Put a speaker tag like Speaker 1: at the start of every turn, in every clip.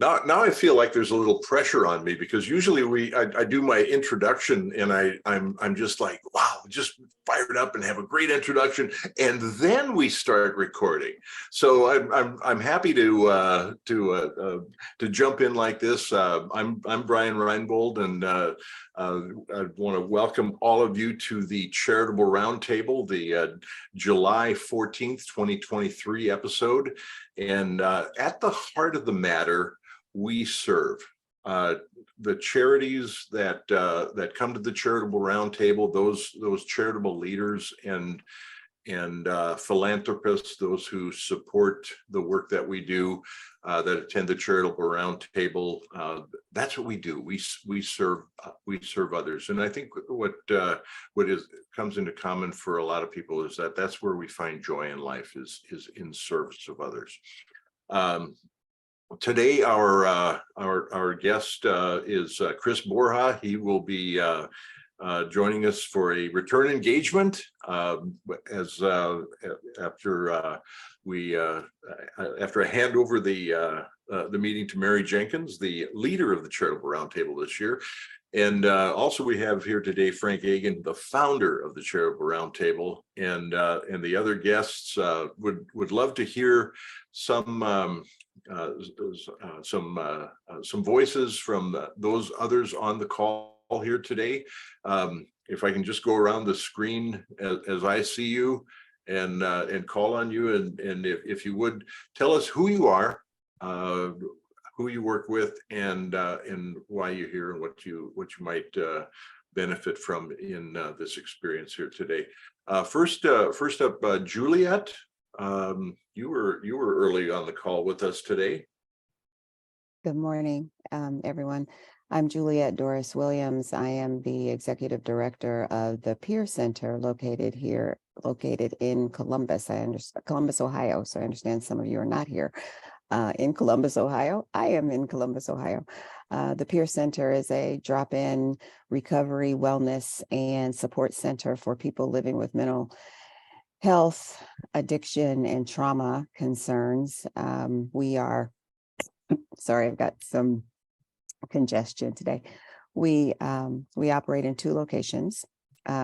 Speaker 1: Now I feel like there's a little pressure on me because usually I do my introduction and I'm just like, wow, just fired up and have a great introduction, and then we start recording. So I'm happy to jump in like this. I'm Brian Reinbold, and I want to welcome all of you to the Charitable Roundtable, the July 14th, 2023 episode. And at the heart of the matter, we serve. The charities that come to the Charitable Roundtable, those charitable leaders and philanthropists, those who support the work that we do, that attend the Charitable Roundtable, that's what we do. We serve others, and I think what comes into common for a lot of people is that that's where we find joy in life, is in service of others. Today, our guest is Chris Borja. He will be joining us for a return engagement as after I hand over the meeting to Mary Jenkins, the leader of the Charitable Roundtable this year. And also we have here today Frank Agan, the founder of the Charitable Roundtable, and the other guests. Would love to hear some voices from those others on the call here today. If I can just go around the screen as I see you and call on you, and if you would tell us who you are, who you work with, and why you're here, and what you might benefit from in this experience here today. First up, Juliet. You were early on the call with us today.
Speaker 2: Good morning, everyone. I'm Juliet Doris Williams. I am the executive director of the Peer Center located in Columbus. Columbus, Ohio. So I understand some of you are not here in Columbus, Ohio. I am in Columbus, Ohio. The Peer Center is a drop-in recovery, wellness, and support center for people living with mental health, addiction, and trauma concerns. We are, sorry, I've got some congestion today. We operate in 2 locations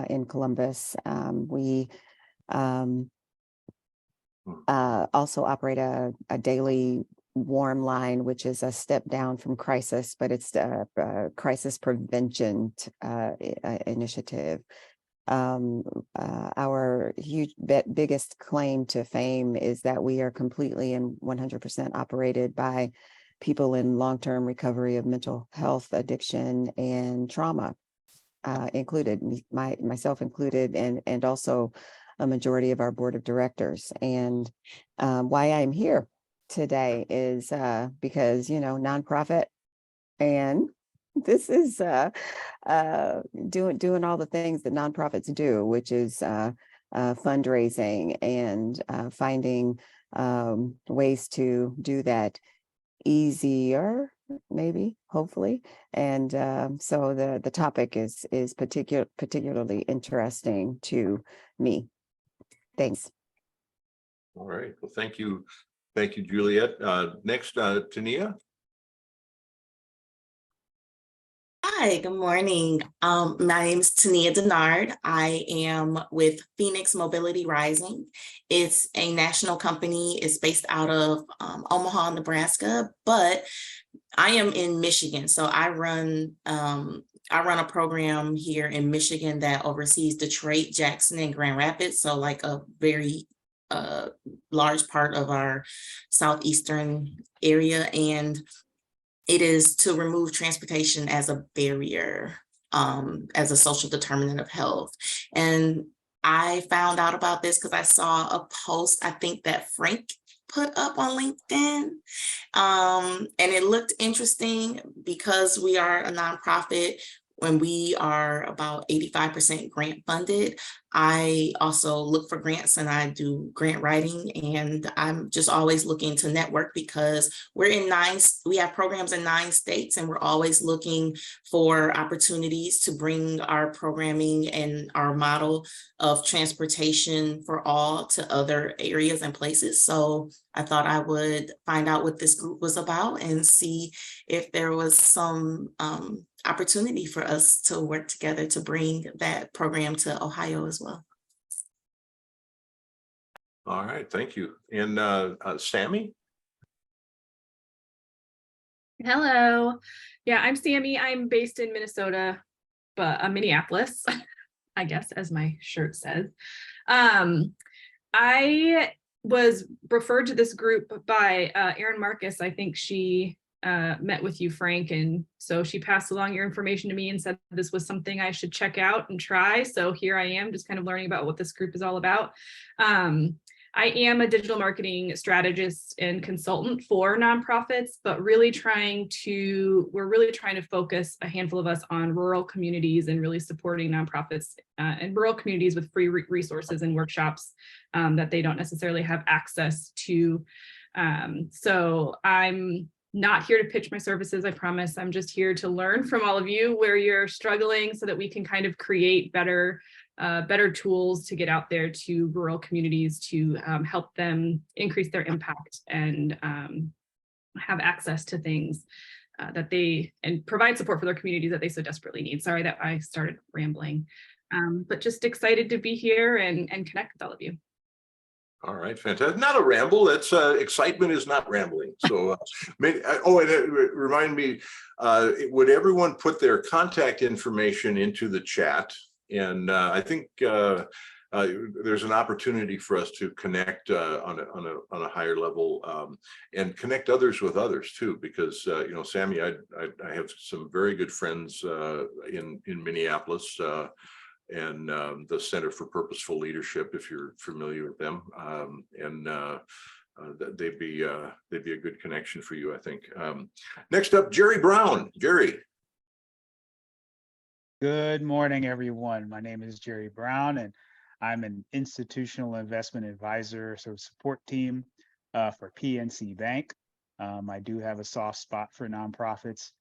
Speaker 2: in Columbus. We also operate a daily warm line, which is a step down from crisis, but it's a crisis prevention initiative. Our biggest claim to fame is that we are completely and 100% operated by people in long-term recovery of mental health, addiction, and trauma, included, myself included, and also a majority of our board of directors. And why I'm here today is because, nonprofit, and this is doing all the things that nonprofits do, which is fundraising and finding ways to do that easier, maybe, hopefully. And so the topic is particularly interesting to me. Thanks.
Speaker 1: All right. Well, thank you, Juliet. Next, Tania.
Speaker 3: Hi, good morning. My name is Tania Denard. I am with Phoenix Mobility Rising. It's a national company. It's based out of Omaha, Nebraska, but I am in Michigan. So I run a program here in Michigan that oversees Detroit, Jackson, and Grand Rapids. So like a very large part of our southeastern area. And it is to remove transportation as a barrier, as a social determinant of health. And I found out about this because I saw a post, I think that Frank put up on LinkedIn. And it looked interesting because we are a nonprofit. when we are about 85% grant funded, I also look for grants and I do grant writing, and I'm just always looking to network because we have programs in 9 states, and we're always looking for opportunities to bring our programming and our model of transportation for all to other areas and places. So I thought I would find out what this group was about and see if there was some opportunity for us to work together to bring that program to Ohio as well.
Speaker 1: All right, thank you. And Sammy?
Speaker 4: Hello. Yeah, I'm Sammy. I'm based in Minnesota, but Minneapolis, I guess, as my shirt says. I was referred to this group by Erin Marcus. I think she met with you, Frank, and so she passed along your information to me and said this was something I should check out and try. So here I am, just kind of learning about what this group is all about. I am a digital marketing strategist and consultant for nonprofits, but we're really trying to focus a handful of us on rural communities and really supporting nonprofits and rural communities with free resources and workshops that they don't necessarily have access to. So I'm not here to pitch my services, I promise. I'm just here to learn from all of you where you're struggling so that we can kind of create better tools to get out there to rural communities to help them increase their impact and have access to things and provide support for their communities that they so desperately need. Sorry that I started rambling, but just excited to be here and connect with all of you.
Speaker 1: All right, fantastic. Not a ramble. That's excitement is not rambling. So, and it remind me, would everyone put their contact information into the chat? And I think there's an opportunity for us to connect on a higher level and connect others with others too, because Sammy, I have some very good friends in Minneapolis. And the Center for Purposeful Leadership, if you're familiar with them, they'd be a good connection for you, I think. Next up, Jerry Brown. Jerry.
Speaker 5: Good morning, everyone. My name is Jerry Brown, and I'm an institutional investment advisor, so support team for PNC Bank. I do have a soft spot for nonprofits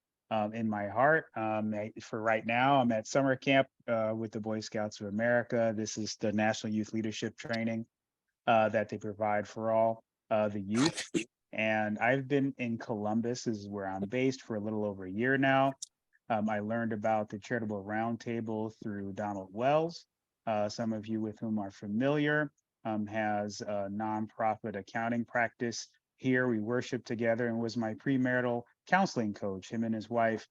Speaker 5: in my heart. For right now, I'm at summer camp with the Boy Scouts of America. This is the National Youth Leadership Training that they provide for all the youth. And I've been in Columbus, is where I'm based, for a little over a year now. I learned about the Charitable Roundtable through Donald Wells. Some of you with whom are familiar, has a nonprofit accounting practice here. We worship together and was my premarital counseling coach, him and his wife,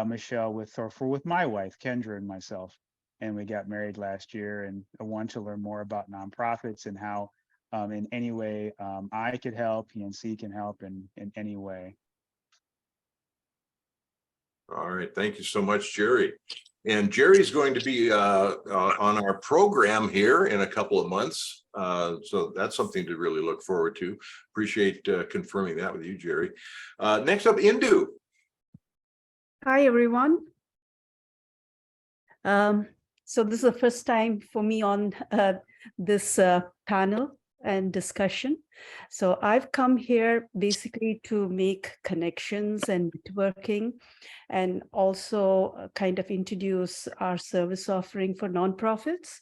Speaker 5: Michelle, with my wife, Kendra, and myself. And we got married last year, and I want to learn more about nonprofits and how in any way I could help, PNC can help in any way.
Speaker 1: All right, thank you so much, Jerry. And Jerry's going to be on our program here in a couple of months. So that's something to really look forward to. Appreciate confirming that with you, Jerry. Next up, Indu.
Speaker 6: Hi, everyone. So this is the first time for me on this panel and discussion. So I've come here basically to make connections and networking, and also kind of introduce our service offering for nonprofits.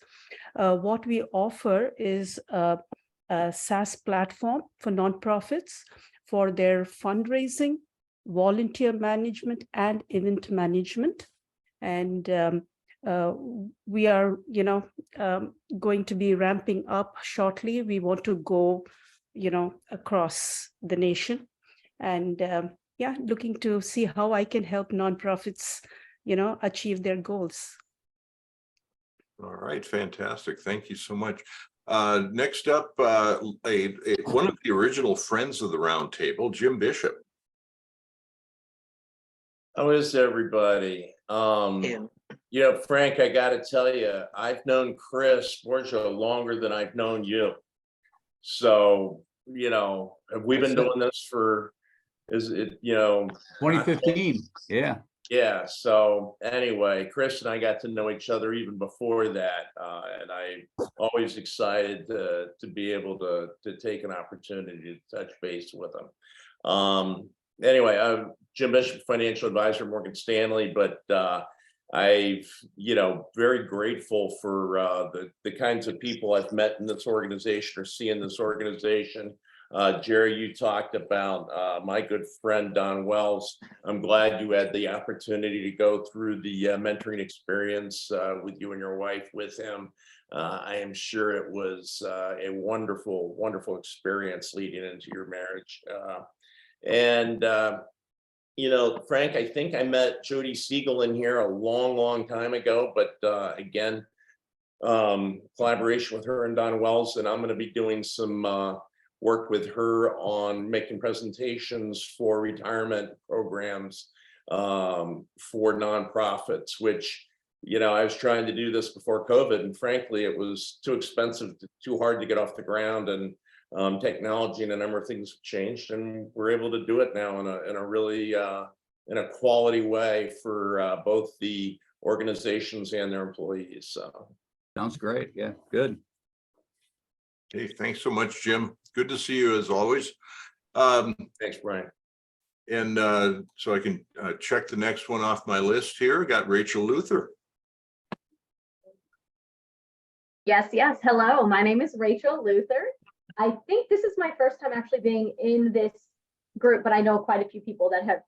Speaker 6: What we offer is a SaaS platform for nonprofits for their fundraising, volunteer management, and event management. And we are, going to be ramping up shortly. We want to go, across the nation, and looking to see how I can help nonprofits, achieve their goals.
Speaker 1: All right, fantastic. Thank you so much. Next up, one of the original friends of the roundtable, Jim Bishop.
Speaker 7: How is everybody? Frank, I got to tell you, I've known Chris Borja longer than I've known you. So, we've been doing this for,
Speaker 8: 2015. Yeah.
Speaker 7: Yeah, so anyway, Chris and I got to know each other even before that, and I'm always excited to be able to take an opportunity to touch base with him. Anyway, I'm Jim Bishop, financial advisor, Morgan Stanley, but I've, very grateful for the kinds of people I've met in this organization or see in this organization. Jerry, you talked about my good friend Don Wells. I'm glad you had the opportunity to go through the mentoring experience with you and your wife with him. I am sure it was a wonderful, wonderful experience leading into your marriage. Frank, I think I met Jody Siegel in here a long, long time ago, but again, collaboration with her and Don Wells, and I'm going to be doing some work with her on making presentations for retirement programs for nonprofits, which, I was trying to do this before COVID, and frankly, it was too expensive, too hard to get off the ground, and technology and a number of things have changed, and we're able to do it now in a really in a quality way for both the organizations and their employees. So
Speaker 8: sounds great. Yeah, good.
Speaker 1: Hey, thanks so much, Jim. Good to see you as always.
Speaker 7: thanks, Brian.
Speaker 1: And so I can check the next one off my list here. Got Rachel Luther.
Speaker 9: Yes, yes. Hello, my name is Rachel Luther. I think this is my first time actually being in this group, but I know quite a few people that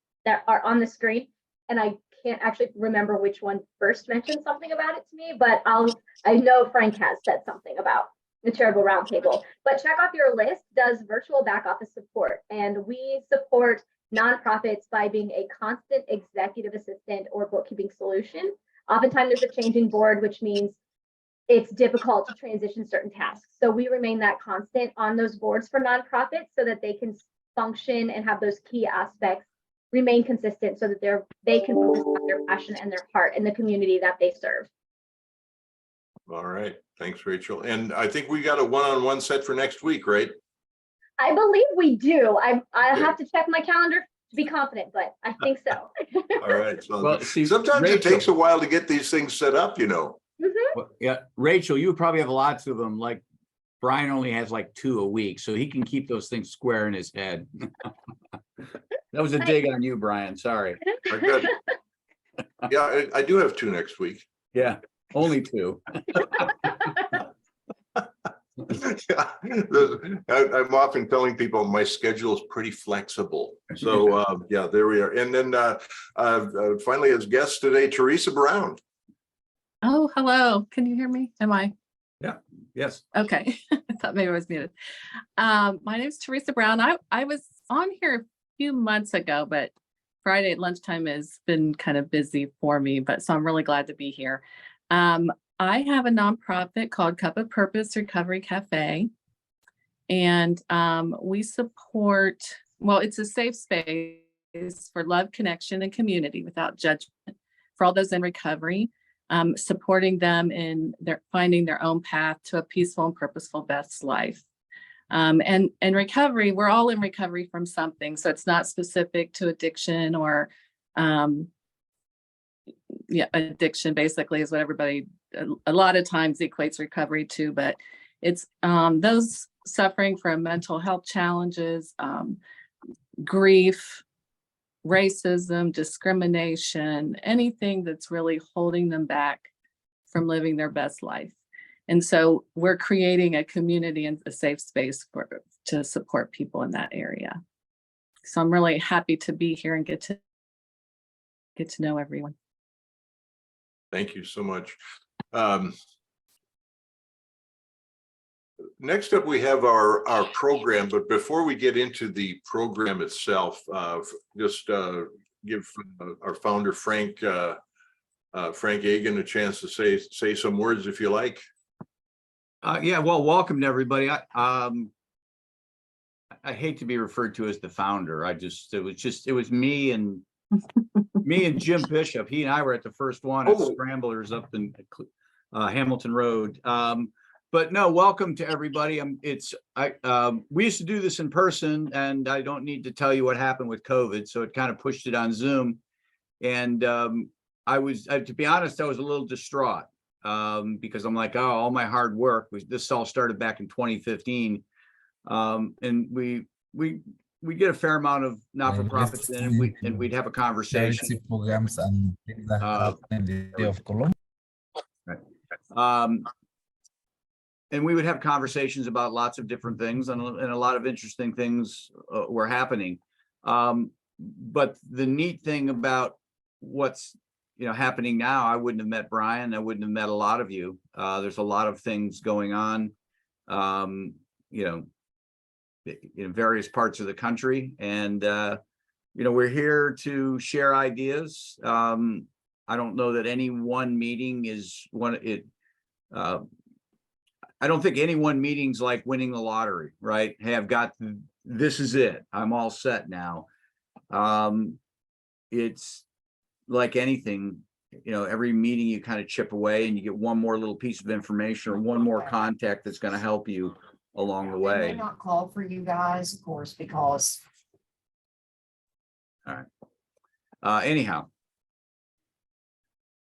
Speaker 9: are on the screen, and I can't actually remember which one first mentioned something about it to me, but I know Frank has said something about the charitable roundtable. But check off your list does virtual back office support, and we support nonprofits by being a constant executive assistant or bookkeeping solution. Oftentimes there's a changing board, which means it's difficult to transition certain tasks. So we remain that constant on those boards for nonprofits so that they can function and have those key aspects remain consistent so that they can focus on their passion and their heart in the community that they serve.
Speaker 1: All right. Thanks, Rachel. And I think we got a one-on-one set for next week, right?
Speaker 9: I believe we do. I have to check my calendar to be confident, but I think so.
Speaker 1: All right. So
Speaker 8: Well, see,
Speaker 1: sometimes
Speaker 8: Rachel,
Speaker 1: it takes a while to get these things set up,
Speaker 8: Well, yeah, Rachel, you probably have lots of them. Like Brian only has like 2 a week, so he can keep those things square in his head. That was a dig on you, Brian. Sorry.
Speaker 1: Good. Yeah, I do have 2 next week.
Speaker 8: Yeah, only 2.
Speaker 1: Yeah, I'm often telling people my schedule is pretty flexible. So yeah, there we are. And then finally, as guests today, Teresa Brown.
Speaker 10: Oh, hello. Can you hear me? Am I?
Speaker 8: Yeah. Yes.
Speaker 10: Okay. I thought maybe I was muted. My name is Teresa Brown. I was on here a few months ago, but Friday at lunchtime has been kind of busy for me, so I'm really glad to be here. I have a nonprofit called Cup of Purpose Recovery Cafe, and we support, it's a safe space for love, connection, and community without judgment for all those in recovery. Supporting them in finding their own path to a peaceful and purposeful best life. And recovery, we're all in recovery from something. So it's not specific to addiction or, addiction basically is what everybody a lot of times equates recovery to, but it's those suffering from mental health challenges, grief, racism, discrimination, anything that's really holding them back from living their best life. And so we're creating a community and a safe space to support people in that area. So I'm really happy to be here and get to know everyone.
Speaker 1: Thank you so much. Next up, we have our program, but before we get into the program itself, just give our founder, Frank Agan, a chance to say some words if you like.
Speaker 8: Yeah, well, welcome to everybody. I hate to be referred to as the founder. It was me and Jim Bishop. He and I were at the first one at Scramblers up in Hamilton Road. But no, welcome to everybody. We used to do this in person, and I don't need to tell you what happened with COVID, so it kind of pushed it on Zoom. And to be honest, I was a little distraught because I'm like, oh, all my hard work this all started back in 2015. And we get a fair amount of not-for-profits in, and we'd have a conversation.
Speaker 11: Programs and things that happen in the city of Colombia.
Speaker 8: And we would have conversations about lots of different things, and a lot of interesting things were happening. But the neat thing about what's happening now, I wouldn't have met Brian. I wouldn't have met a lot of you. There's a lot of things going on, in various parts of the country, and we're here to share ideas. I don't know that any one meeting is I don't think any one meeting's like winning the lottery, right? Hey, this is it. I'm all set now. It's like anything, every meeting you kind of chip away and you get one more little piece of information or one more contact that's going to help you along the
Speaker 12: They
Speaker 8: way.
Speaker 12: may not call for you guys, of course, because.
Speaker 8: All right. Anyhow,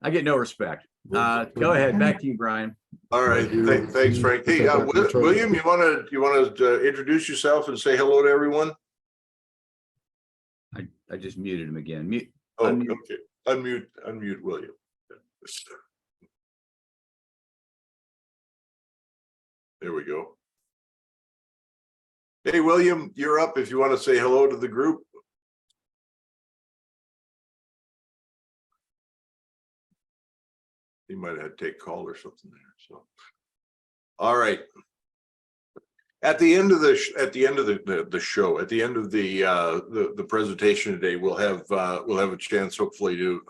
Speaker 8: I get no respect. Go ahead. Back to you, Brian.
Speaker 1: All right. Thanks, Frank. Hey, William, you want to introduce yourself and say hello to everyone?
Speaker 8: I just muted him again.
Speaker 1: Okay. Unmute William. There we go. Hey, William, you're up if you want to say hello to the group. He might have had to take call or something there. So, all right. At the end of the show, at the end of the presentation today, we'll have a chance, hopefully, to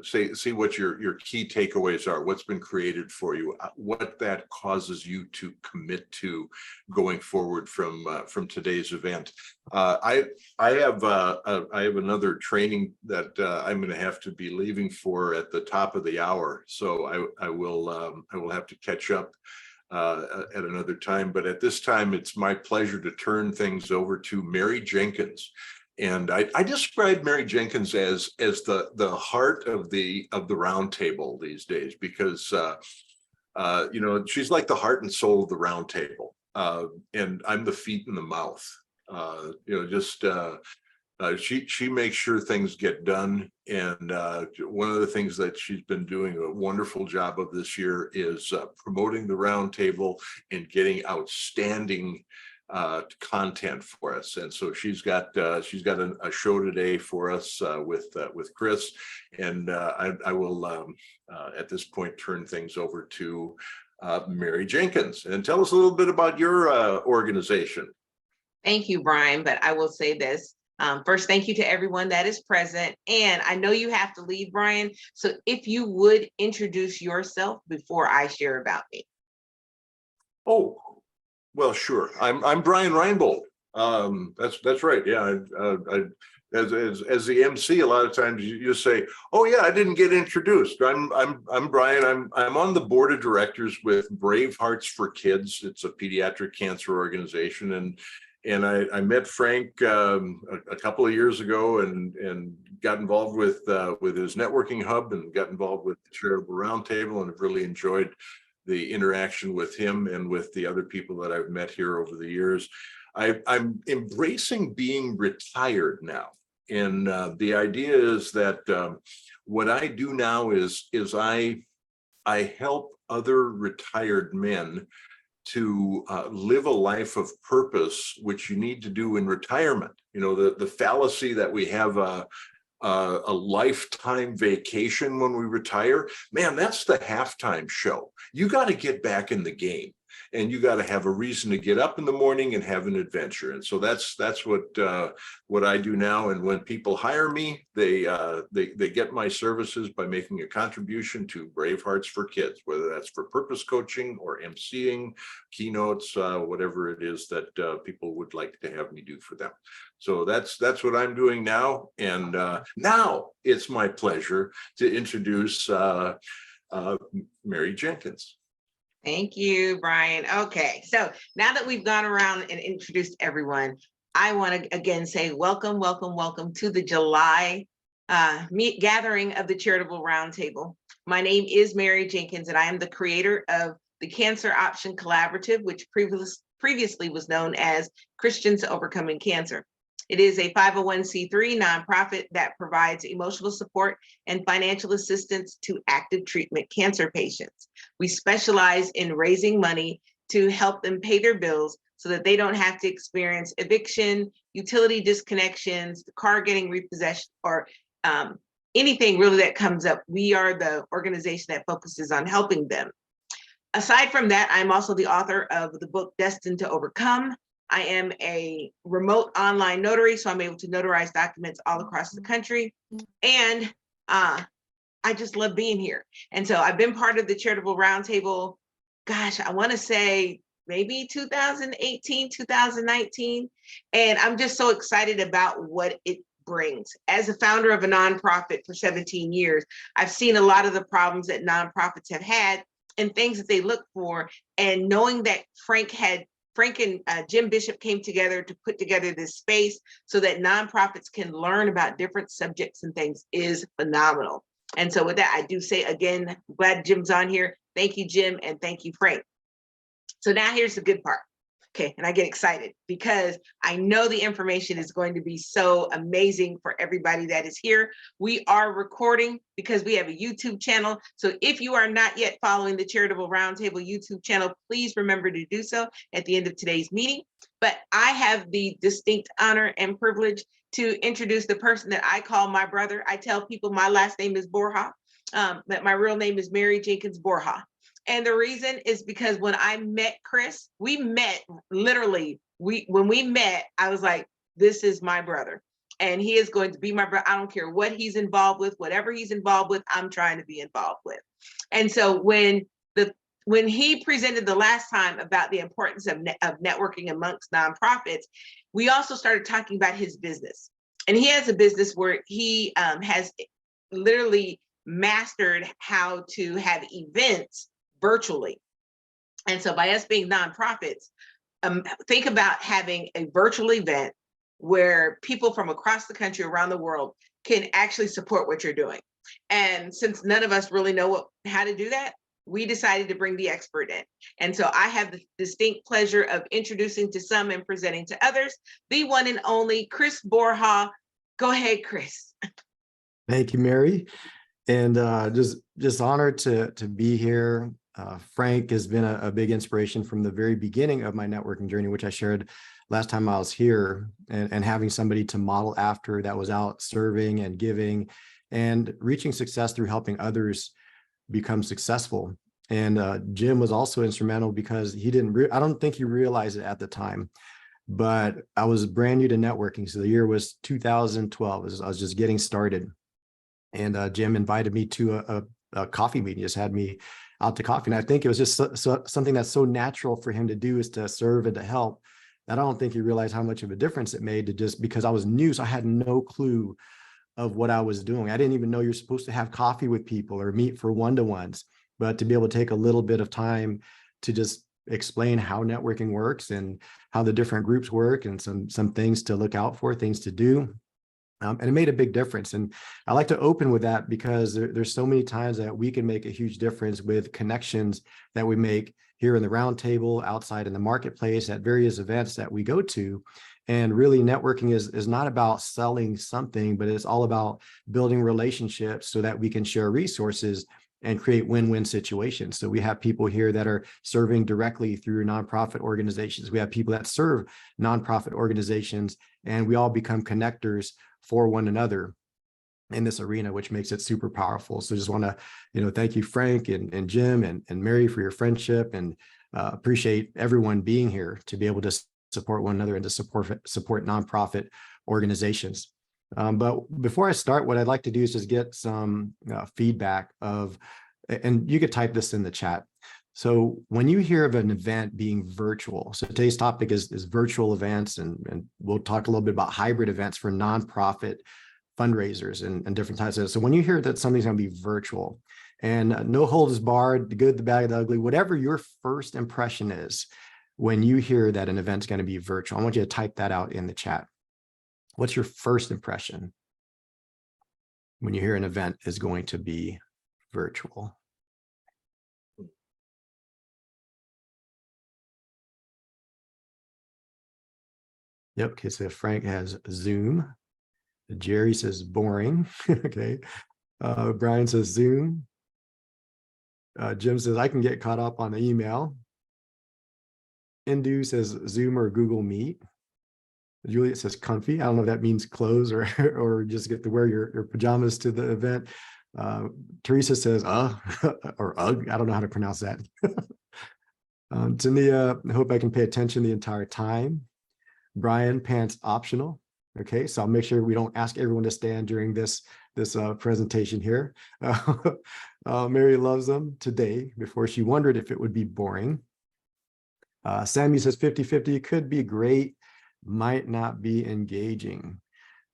Speaker 1: see what your key takeaways are, what's been created for you, what that causes you to commit to going forward from today's event. I have another training that I'm going to have to be leaving for at the top of the hour, so I will have to catch up at another time. But at this time, it's my pleasure to turn things over to Mary Jenkins. And I describe Mary Jenkins as the heart of the round table these days, because she's like the heart and soul of the round table, and I'm the feet and the mouth. She makes sure things get done. And one of the things that she's been doing a wonderful job of this year is promoting the round table and getting outstanding content for us. And so she's got a show today for us with Chris, and I will at this point turn things over to Mary Jenkins, and tell us a little bit about your organization.
Speaker 13: Thank you, Brian, but I will say this. First, thank you to everyone that is present. And I know you have to leave, Brian, so if you would introduce yourself before I share about me.
Speaker 1: Oh, well, sure. I'm Brian Reinbold. That's right. Yeah. As the MC, a lot of times you say, "Oh yeah, I didn't get introduced." I'm Brian. I'm on the board of directors with Brave Hearts for Kids. It's a pediatric cancer organization, and I met Frank a couple of years ago and got involved with his networking hub and got involved with the Charitable Roundtable, and have really enjoyed the interaction with him and with the other people that I've met here over the years. I'm embracing being retired now. And the idea is that what I do now is I help other retired men to live a life of purpose, which you need to do in retirement. The fallacy that we have a lifetime vacation when we retire, man, that's the halftime show. You got to get back in the game, and you got to have a reason to get up in the morning and have an adventure. And so that's what I do now. And when people hire me, they get my services by making a contribution to Brave Hearts for Kids, whether that's for purpose coaching or emceeing, keynotes, whatever it is that people would like to have me do for them. So that's what I'm doing now. And now it's my pleasure to introduce Mary Jenkins.
Speaker 13: Thank you, Brian. Okay, so now that we've gone around and introduced everyone, I want to again say welcome, welcome, welcome to the July gathering of the Charitable Roundtable. My name is Mary Jenkins, and I am the creator of the Cancer Option Collaborative, which previously was known as Christians Overcoming Cancer. It is a 501c3 nonprofit that provides emotional support and financial assistance to active treatment cancer patients. We specialize in raising money to help them pay their bills so that they don't have to experience eviction, utility disconnections, the car getting repossessed, or anything really that comes up. We are the organization that focuses on helping them. Aside from that, I'm also the author of the book Destined to Overcome. I am a remote online notary, so I'm able to notarize documents all across the country. And I just love being here. And so I've been part of the Charitable Roundtable, gosh, I want to say maybe 2018, 2019. And I'm just so excited about what it brings. As a founder of a nonprofit for 17 years, I've seen a lot of the problems that nonprofits have had and things that they look for. And knowing that Frank and Jim Bishop came together to put together this space so that nonprofits can learn about different subjects and things is phenomenal. And so with that, I do say again, I'm glad Jim's on here. Thank you, Jim, and thank you, Frank. So now here's the good part. Okay, and I get excited because I know the information is going to be so amazing for everybody that is here. We are recording because we have a YouTube channel. So if you are not yet following the Charitable Roundtable YouTube channel, please remember to do so at the end of today's meeting. But I have the distinct honor and privilege to introduce the person that I call my brother. I tell people my last name is Borja, but my real name is Mary Jenkins Borja. And the reason is because when I met Chris, we met literally, when we met, I was like, this is my brother. And he is going to be my brother. I don't care what he's involved with, whatever he's involved with, I'm trying to be involved with. And so when he presented the last time about the importance of networking amongst nonprofits, we also started talking about his business. And he has a business where he has literally mastered how to have events virtually. And so by us being nonprofits, think about having a virtual event where people from across the country, around the world, can actually support what you're doing. And since none of us really know how to do that, we decided to bring the expert in. And so I have the distinct pleasure of introducing to some and presenting to others, the one and only Chris Borja. Go ahead, Chris.
Speaker 14: Thank you, Mary. And just honored to be here. Frank has been a big inspiration from the very beginning of my networking journey, which I shared last time I was here, and having somebody to model after that was out serving and giving and reaching success through helping others become successful. And Jim was also instrumental because I don't think he realized it at the time, but I was brand new to networking. So the year was 2012. I was just getting started. And Jim invited me to a coffee meeting, just had me out to coffee. And I think it was just something that's so natural for him to do, is to serve and to help. And I don't think he realized how much of a difference it made, to just because I was new. So I had no clue of what I was doing. I didn't even know you're supposed to have coffee with people or meet for one-to-ones, but to be able to take a little bit of time to just explain how networking works and how the different groups work and some things to look out for, things to do. And it made a big difference. And I like to open with that because there's so many times that we can make a huge difference with connections that we make here in the roundtable, outside in the marketplace, at various events that we go to. And really, networking is not about selling something, but it's all about building relationships so that we can share resources and create win-win situations. So we have people here that are serving directly through nonprofit organizations. We have people that serve nonprofit organizations, and we all become connectors for one another in this arena, which makes it super powerful. So just want to, thank you, Frank and Jim and Mary, for your friendship, and appreciate everyone being here to be able to support one another and to support nonprofit organizations. But before I start, what I'd like to do is just get some feedback and you could type this in the chat. So when you hear of an event being virtual, so today's topic is virtual events, and we'll talk a little bit about hybrid events for nonprofit fundraisers and different types of. So when you hear that something's going to be virtual, and no holds barred, the good, the bad, the ugly, whatever your first impression is, when you hear that an event's going to be virtual? I want you to type that out in the chat. What's your first impression when you hear an event is going to be virtual? Yep. Okay. So Frank has Zoom. Jerry says boring. Okay. Brian says Zoom. Jim says I can get caught up on the email. Indu says Zoom or Google Meet. Juliet says comfy. I don't know if that means clothes or or just get to wear your pajamas to the event. Teresa says or ugh. I don't know how to pronounce that. Tania, I hope I can pay attention the entire time. Brian, pants optional. Okay, so I'll make sure we don't ask everyone to stand during this presentation here. Mary loves them today before she wondered if it would be boring. Sammy says 50-50 could be great, might not be engaging.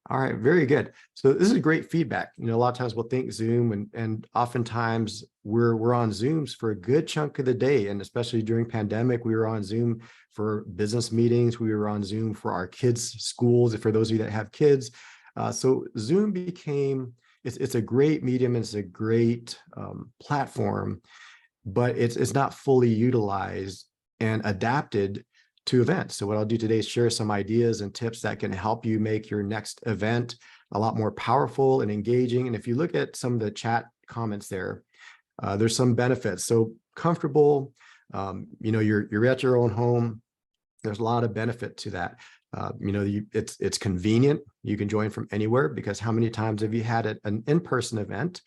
Speaker 14: All right, very good. So this is great feedback. You know, a lot of times we'll think Zoom and oftentimes we're on Zooms for a good chunk of the day. And especially during pandemic, we were on Zoom for business meetings. We were on Zoom for our kids' schools, for those of you that have kids. So Zoom became, it's a great medium. It's a great platform, but it's not fully utilized and adapted to events. So what I'll do today is share some ideas and tips that can help you make your next event a lot more powerful and engaging. And if you look at some of the chat comments there, there's some benefits. So comfortable, you know, you're at your own home. There's a lot of benefit to that. You know, it's convenient. You can join from anywhere, because how many times have you had an in-person event,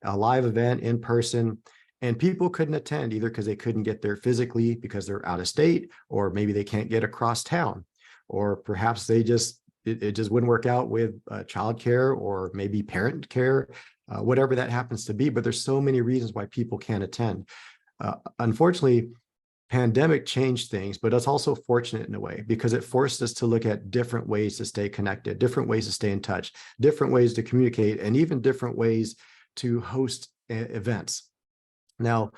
Speaker 14: a live event in person, and people couldn't attend either because they couldn't get there physically because they're out of state, or maybe they can't get across town, or perhaps they just, it just wouldn't work out with childcare or maybe parent care, whatever that happens to be. But there's so many reasons why people can't attend. Unfortunately, pandemic changed things, but it's also fortunate in a way because it forced us to look at different ways to stay connected, different ways to stay in touch, different ways to communicate, and even different ways to host events. Now,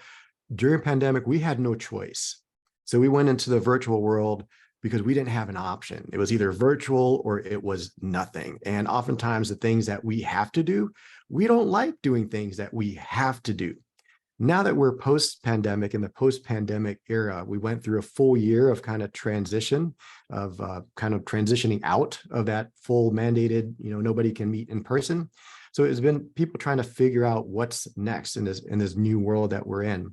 Speaker 14: during pandemic, we had no choice. So we went into the virtual world because we didn't have an option. It was either virtual or it was nothing. And oftentimes the things that we have to do, we don't like doing things that we have to do. Now that we're post-pandemic, in the post-pandemic era, we went through a full year of kind of transition, of kind of transitioning out of that full mandated, you know, nobody can meet in person. So it's been people trying to figure out what's next in this new world that we're in.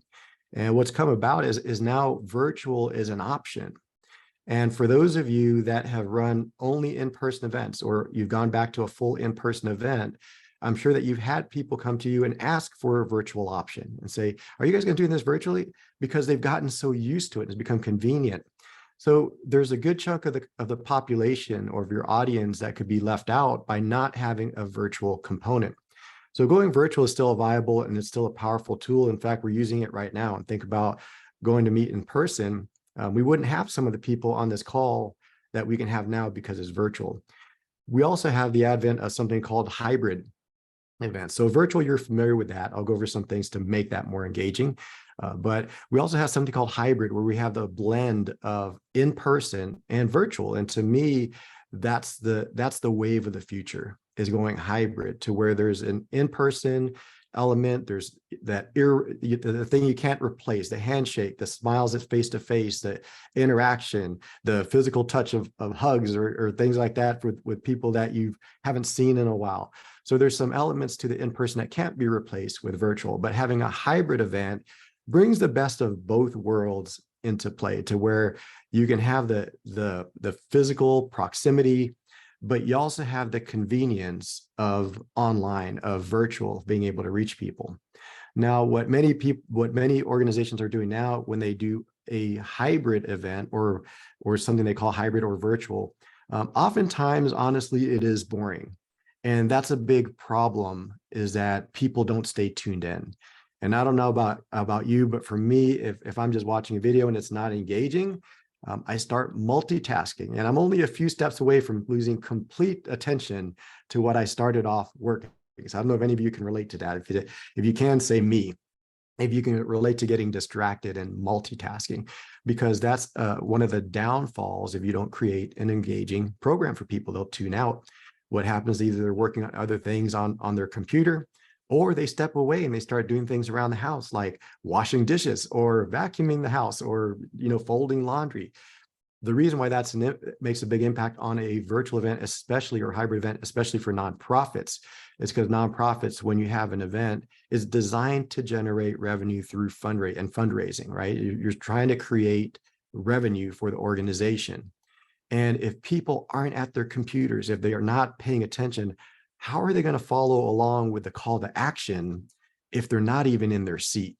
Speaker 14: And what's come about is now virtual is an option. And for those of you that have run only in-person events, or you've gone back to a full in-person event, I'm sure that you've had people come to you and ask for a virtual option and say, are you guys going to do this virtually? Because they've gotten so used to it, it's become convenient. So there's a good chunk of the population or of your audience that could be left out by not having a virtual component. So going virtual is still viable and it's still a powerful tool. In fact, we're using it right now. And think about going to meet in person. We wouldn't have some of the people on this call that we can have now because it's virtual. We also have the advent of something called hybrid events. So virtual, you're familiar with that. I'll go over some things to make that more engaging. But we also have something called hybrid, where we have the blend of in-person and virtual. And to me, that's the wave of the future, is going hybrid, to where there's an in-person element, there's that the thing you can't replace, the handshake, the smiles at face-to-face, the interaction, the physical touch of hugs or things like that with people that you haven't seen in a while. So there's some elements to the in-person that can't be replaced with virtual, but having a hybrid event brings the best of both worlds into play, to where you can have the physical proximity, but you also have the convenience of online, of virtual, being able to reach people. Now, what many organizations are doing now when they do a hybrid event or something they call hybrid or virtual, oftentimes, honestly, it is boring. And that's a big problem, is that people don't stay tuned in. And I don't know about you, but for me, if I'm just watching a video and it's not engaging, I start multitasking, and I'm only a few steps away from losing complete attention to what I started off working. So I don't know if any of you can relate to that. If you can, say me. if you can relate to getting distracted and multitasking, because that's one of the downfalls if you don't create an engaging program for people. They'll tune out. What happens, either they're working on other things on their computer, or they step away and they start doing things around the house, like washing dishes or vacuuming the house, or folding laundry. The reason why makes a big impact on a virtual event, especially, or hybrid event, especially for nonprofits, is because nonprofits, when you have an event, is designed to generate revenue through fundraising, right? You're trying to create revenue for the organization. And if people aren't at their computers, if they are not paying attention, how are they going to follow along with the call to action if they're not even in their seat?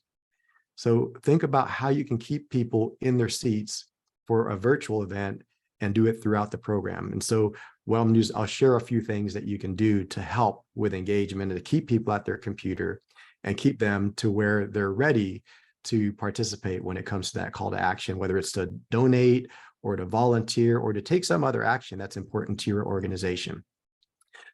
Speaker 14: So think about how you can keep people in their seats for a virtual event and do it throughout the program. And so what I'm I'll share a few things that you can do to help with engagement and to keep people at their computer and keep them to where they're ready to participate when it comes to that call to action, whether it's to donate or to volunteer or to take some other action that's important to your organization.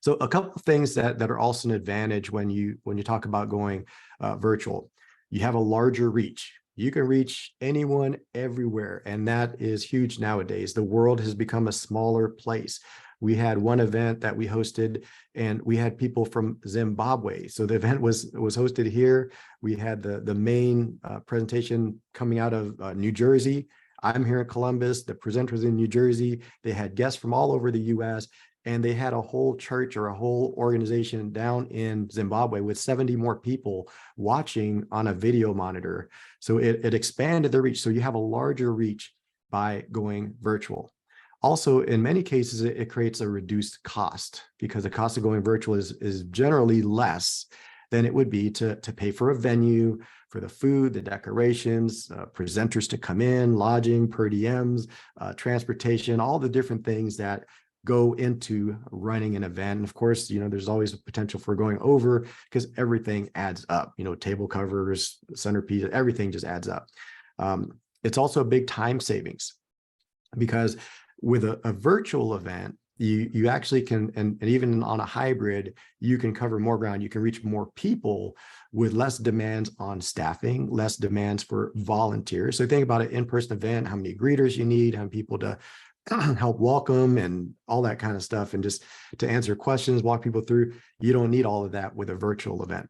Speaker 14: So a couple of things that are also an advantage when you talk about going virtual. You have a larger reach. You can reach anyone everywhere, and that is huge nowadays. The world has become a smaller place. We had one event that we hosted, and we had people from Zimbabwe. So the event was hosted here. We had the main presentation coming out of New Jersey. I'm here in Columbus. The presenter was in New Jersey. They had guests from all over the US, and they had a whole church or a whole organization down in Zimbabwe with 70 more people watching on a video monitor. So it expanded the reach. So you have a larger reach by going virtual. Also, in many cases, it creates a reduced cost, because the cost of going virtual is generally less than it would be to pay for a venue, for the food, the decorations, presenters to come in, lodging, per diems, transportation, all the different things that go into running an event. And of course, there's always a potential for going over, because everything adds up, table covers, centerpiece, everything just adds up. It's also a big time savings, because with a virtual event, you actually can, and even on a hybrid, you can cover more ground. You can reach more people with less demands on staffing, less demands for volunteers. So think about an in-person event, how many greeters you need, how many people to help welcome and all that kind of stuff, and just to answer questions, walk people through. You don't need all of that with a virtual event.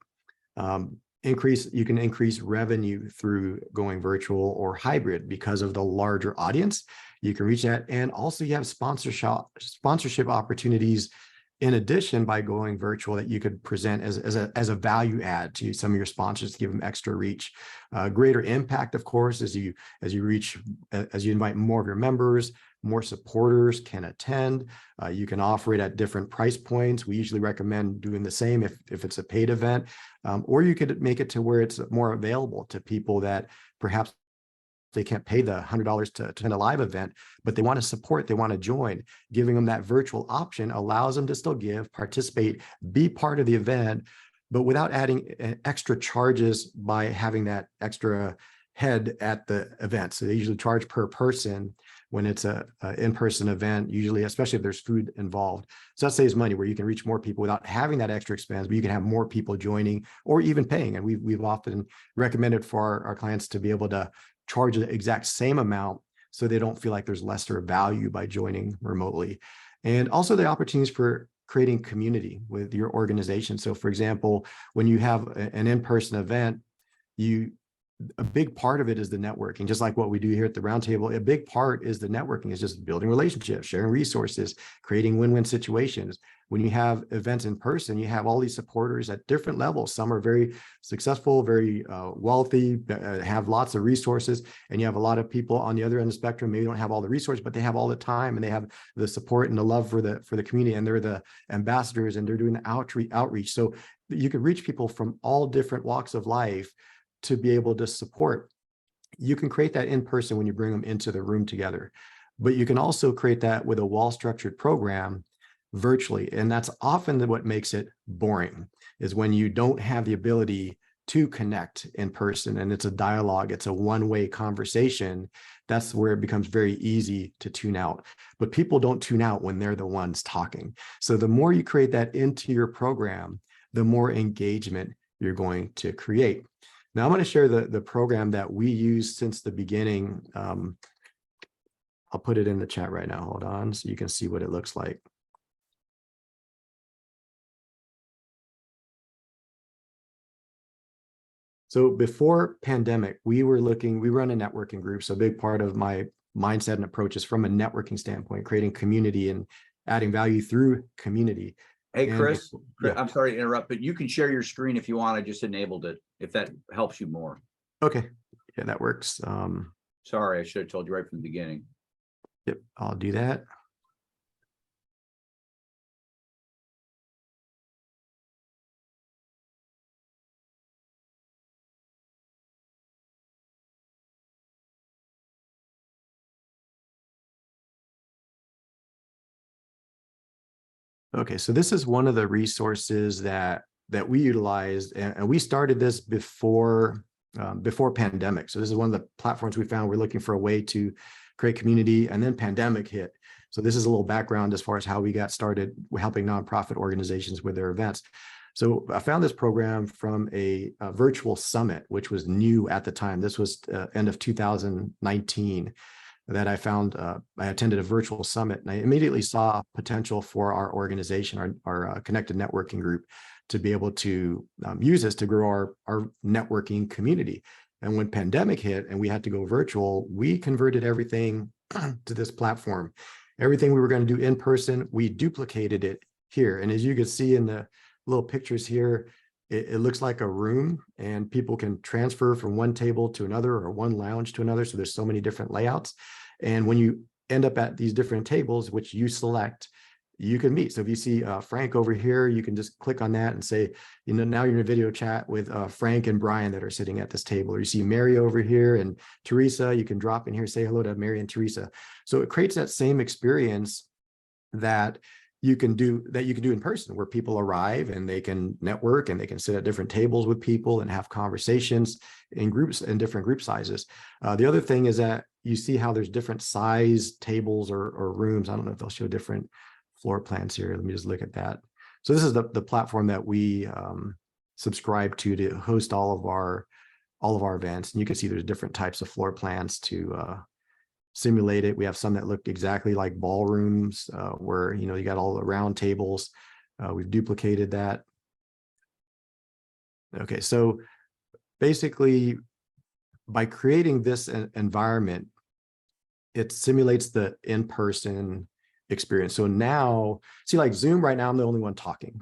Speaker 14: You can increase revenue through going virtual or hybrid because of the larger audience. You can reach that, and also you have sponsorship opportunities in addition by going virtual that you could present as a value add to some of your sponsors to give them extra reach. Greater impact, of course, as you invite more of your members, more supporters can attend. You can offer it at different price points. We usually recommend doing the same if it's a paid event, or you could make it to where it's more available to people that perhaps they can't pay the $100 to attend a live event, but they want to support, they want to join. Giving them that virtual option allows them to still participate, be part of the event, but without adding extra charges by having that extra head at the event. So they usually charge per person when it's a in-person event, usually, especially if there's food involved. So that saves money, where you can reach more people without having that extra expense, but you can have more people joining or even paying. And we've often recommended for our clients to be able to charge the exact same amount, so they don't feel like there's lesser value by joining remotely. And also the opportunities for creating community with your organization. So for example, when you have an in-person event, a big part of it is the networking, just like what we do here at the roundtable. A big part is the networking, is just building relationships, sharing resources, creating win-win situations. When you have events in person, you have all these supporters at different levels. Some are very successful, very wealthy, have lots of resources, and you have a lot of people on the other end of the spectrum, maybe don't have all the resources, but they have all the time, and they have the support and the love for the community, and they're the ambassadors, and they're doing the outreach. So you can reach people from all different walks of life to be able to support. You can create that in person when you bring them into the room together, but you can also create that with a well-structured program virtually. And that's often what makes it boring, is when you don't have the ability to connect in person and it's a dialogue, it's a one-way conversation. That's where it becomes very easy to tune out. But people don't tune out when they're the ones talking. So the more you create that into your program, the more engagement you're going to create. Now I'm going to share the program that we used since the beginning. I'll put it in the chat right now. Hold on, so you can see what it looks like. So before pandemic, we run a networking group. So a big part of my mindset and approach is from a networking standpoint, creating community and adding value through community.
Speaker 8: Hey,
Speaker 14: And
Speaker 8: Chris,
Speaker 14: yeah.
Speaker 8: I'm sorry to interrupt, but you can share your screen if you want. I just enabled it, if that helps you more.
Speaker 14: Okay, yeah, that works.
Speaker 8: Sorry, I should have told you right from the beginning.
Speaker 14: Yep, I'll do that. Okay, so this is one of the resources that we utilized, and we started this before pandemic. So this is one of the platforms we found. We're looking for a way to create community, and then pandemic hit. So this is a little background as far as how we got started helping nonprofit organizations with their events. So I found this program from a virtual summit, which was new at the time. This was end of 2019. That I found. I attended a virtual summit, and I immediately saw potential for our organization, our connected networking group, to be able to use this to grow our networking community. And when pandemic hit and we had to go virtual, we converted everything to this platform. Everything we were going to do in person, we duplicated it here. And as you can see in the little pictures here, it looks like a room, and people can transfer from one table to another or one lounge to another. So there's so many different layouts. And when you end up at these different tables, which you select, you can meet. So if you see Frank over here, you can just click on that and say, now you're in a video chat with Frank and Brian that are sitting at this table. Or you see Mary over here and Teresa, you can drop in here, say hello to Mary and Teresa. So it creates that same experience that you can do in person, where people arrive and they can network and they can sit at different tables with people and have conversations in groups, in different group sizes. The other thing is that you see how there's different size tables or rooms. I don't know if they'll show different floor plans here. Let me just look at that. So this is the platform that we subscribe to host all of our events. And you can see there's different types of floor plans to simulate it. We have some that look exactly like ballrooms, where you got all the round tables. We've duplicated that. Okay, so basically, by creating this environment, it simulates the in-person experience. So now, see, like Zoom right now, I'm the only one talking,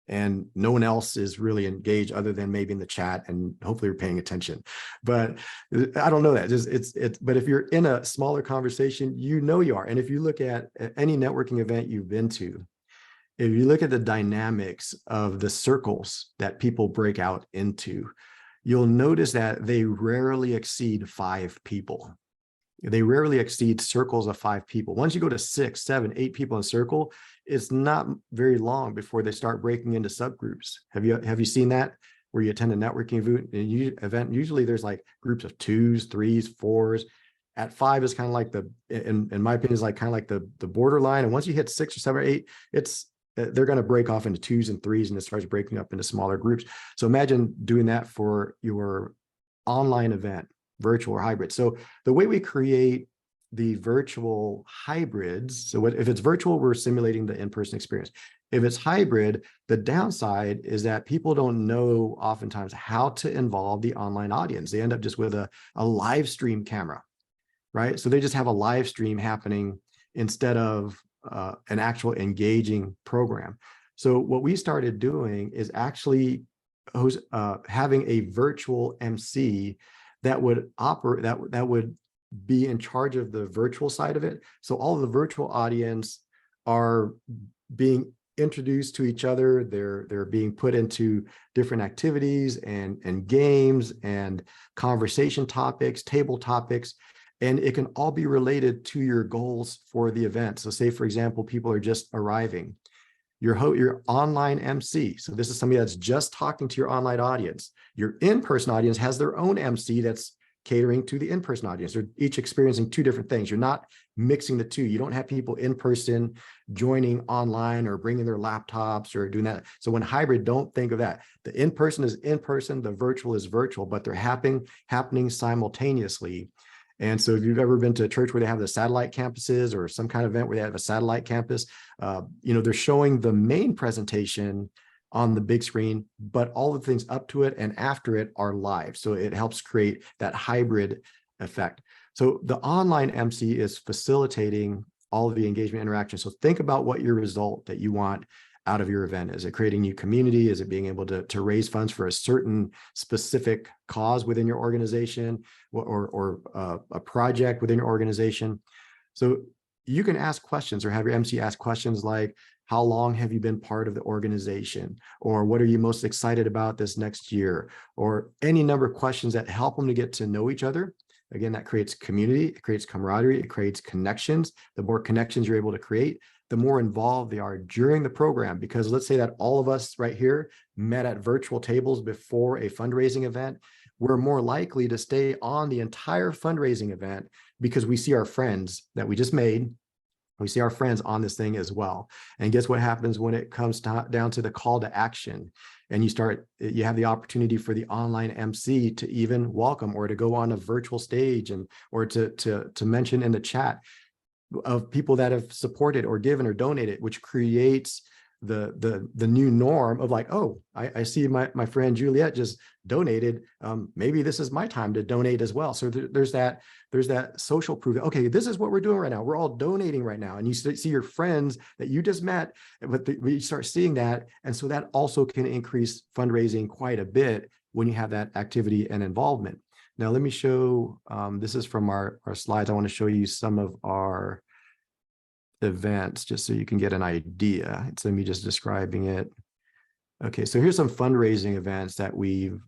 Speaker 14: and no one else is really engaged other than maybe in the chat, and hopefully you're paying attention. But I don't know that. But if you're in a smaller conversation, you are. And if you look at any networking event you've been to, if you look at the dynamics of the circles that people break out into, you'll notice that they rarely exceed 5 people. They rarely exceed circles of 5 people. Once you go to 6, 7, 8 people in a circle, it's not very long before they start breaking into subgroups. Have you seen that, where you attend a networking event? Usually there's like groups of 2s, 3s, 4s. At 5 is kind of like in my opinion, is like kind of like the borderline. And once you hit 6 or 7 or 8, they're going to break off into 2s and 3s, and it starts breaking up into smaller groups. So imagine doing that for your online event, virtual or hybrid. So the way we create the virtual hybrids, so if it's virtual, we're simulating the in-person experience. If it's hybrid, the downside is that people don't know oftentimes how to involve the online audience. They end up just with a live stream camera, right? So they just have a live stream happening instead of an actual engaging program. So what we started doing is actually having a virtual MC that would operate, that would be in charge of the virtual side of it. So all of the virtual audience are being introduced to each other. They're being put into different activities and games and conversation topics, table topics, and it can all be related to your goals for the event. So say, for example, people are just arriving. Your online MC, so this is somebody that's just talking to your online audience. Your in-person audience has their own MC that's catering to the in-person audience. They're each experiencing two different things. You're not mixing the two. You don't have people in person joining online or bringing their laptops or doing that. So when hybrid, don't think of that. The in-person is in person, the virtual is virtual, but they're happening simultaneously. And so if you've ever been to a church where they have the satellite campuses or some kind of event where they have a satellite campus, they're showing the main presentation on the big screen, but all the things up to it and after it are live. So it helps create that hybrid effect. So the online MC is facilitating all of the engagement interaction. So think about what your result that you want out of your event. Is it creating new community? Is it being able to raise funds for a certain specific cause within your organization or a project within your organization? So you can ask questions or have your MC ask questions like, how long have you been part of the organization? Or what are you most excited about this next year? Or any number of questions that help them to get to know each other. Again, that creates community, it creates camaraderie, it creates connections. The more connections you're able to create, the more involved they are during the program. Because let's say that all of us right here met at virtual tables before a fundraising event, we're more likely to stay on the entire fundraising event because we see our friends that we just made. We see our friends on this thing as well. And guess what happens when it comes down to the call to action? And you have the opportunity for the online MC to even welcome or to go on a virtual stage or to mention in the chat of people that have supported or given or donated, which creates the new norm of like, oh, I see my friend Juliet just donated. Maybe this is my time to donate as well. So there's that social proof. Okay, this is what we're doing right now. We're all donating right now. And you see your friends that you just met, but we start seeing that. And so that also can increase fundraising quite a bit when you have that activity and involvement. Now, let me show, this is from our slides. I want to show you some of our events just so you can get an idea. It's me just describing it. Okay, so here's some fundraising events that we've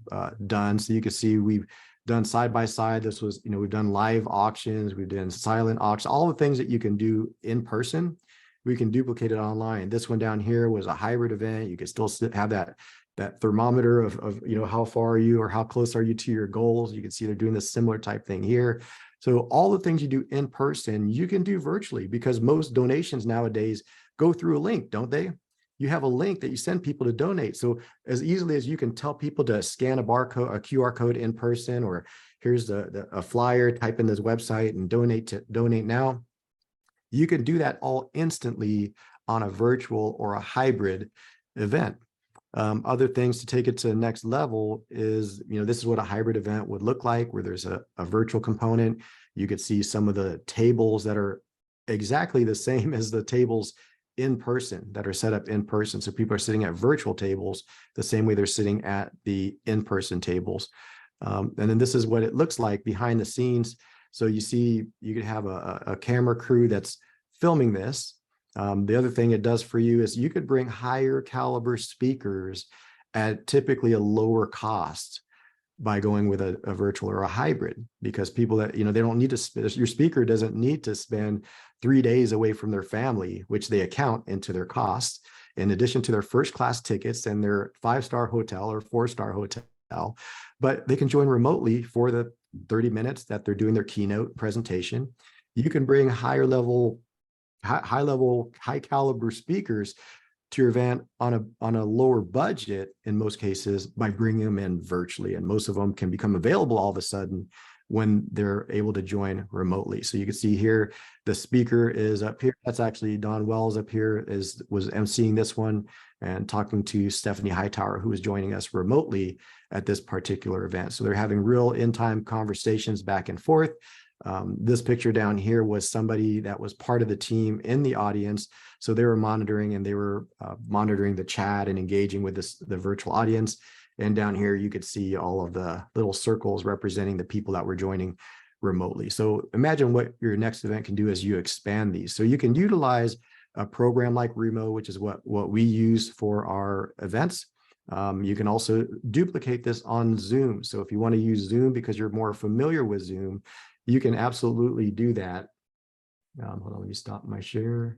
Speaker 14: done. So you can see we've done side by side. This was, we've done live auctions, we've done silent auctions, all the things that you can do in person, we can duplicate it online. This one down here was a hybrid event. You can still have that thermometer of how far are you or how close are you to your goals. You can see they're doing this similar type thing here. So all the things you do in person, you can do virtually because most donations nowadays go through a link, don't they? You have a link that you send people to donate. So as easily as you can tell people to scan a barcode, a QR code in person, or here's a flyer, type in this website and donate now. You can do that all instantly on a virtual or a hybrid event. Other things to take it to the next level is, this is what a hybrid event would look like, where there's a virtual component. You could see some of the tables that are exactly the same as the tables in person that are set up in person. So people are sitting at virtual tables the same way they're sitting at the in-person tables. And then this is what it looks like behind the scenes. So you see, you could have a camera crew that's filming this. The other thing it does for you is you could bring higher caliber speakers at typically a lower cost by going with a virtual or a hybrid, because people that, they don't need to, your speaker doesn't need to spend 3 days away from their family, which they account into their costs, in addition to their first class tickets and their 5-star hotel or 4-star hotel, but they can join remotely for the 30 minutes that they're doing their keynote presentation. You can bring high caliber speakers to your event on a lower budget in most cases by bringing them in virtually, and most of them can become available all of a sudden when they're able to join remotely. So you can see here the speaker is up here. That's actually Don Wells up here was emceeing this one and talking to Stephanie Hightower, who is joining us remotely at this particular event. So they're having real in-time conversations back and forth. This picture down here was somebody that was part of the team in the audience. So they were monitoring monitoring the chat and engaging with the virtual audience. And down here, you could see all of the little circles representing the people that were joining remotely. So imagine what your next event can do as you expand these. So you can utilize a program like Remo, which is what we use for our events. You can also duplicate this on Zoom. So if you want to use Zoom because you're more familiar with Zoom, you can absolutely do that. Hold on, let me stop my share.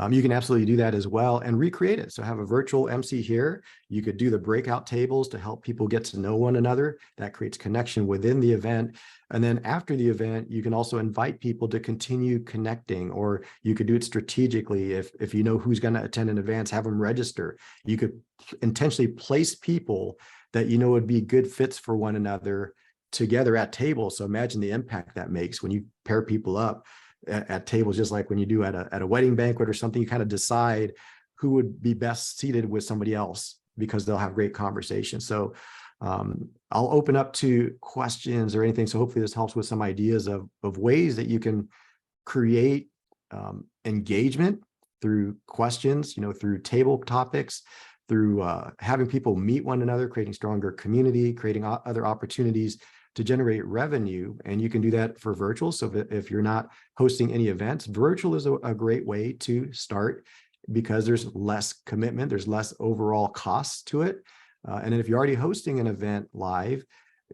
Speaker 14: You can absolutely do that as well and recreate it. So have a virtual MC here. You could do the breakout tables to help people get to know one another. That creates connection within the event. And then after the event, you can also invite people to continue connecting, or you could do it strategically. If you know who's going to attend in advance, have them register. You could intentionally place people that you know would be good fits for one another together at tables. So imagine the impact that makes when you pair people up at tables, just like when you do at a wedding banquet or something. You kind of decide who would be best seated with somebody else because they'll have great conversation. So I'll open up to questions or anything. So hopefully this helps with some ideas of ways that you can create engagement through questions, through table topics, through having people meet one another, creating stronger community, creating other opportunities to generate revenue. And you can do that for virtual. So if you're not hosting any events, virtual is a great way to start because there's less commitment, there's less overall costs to it. And then if you're already hosting an event live,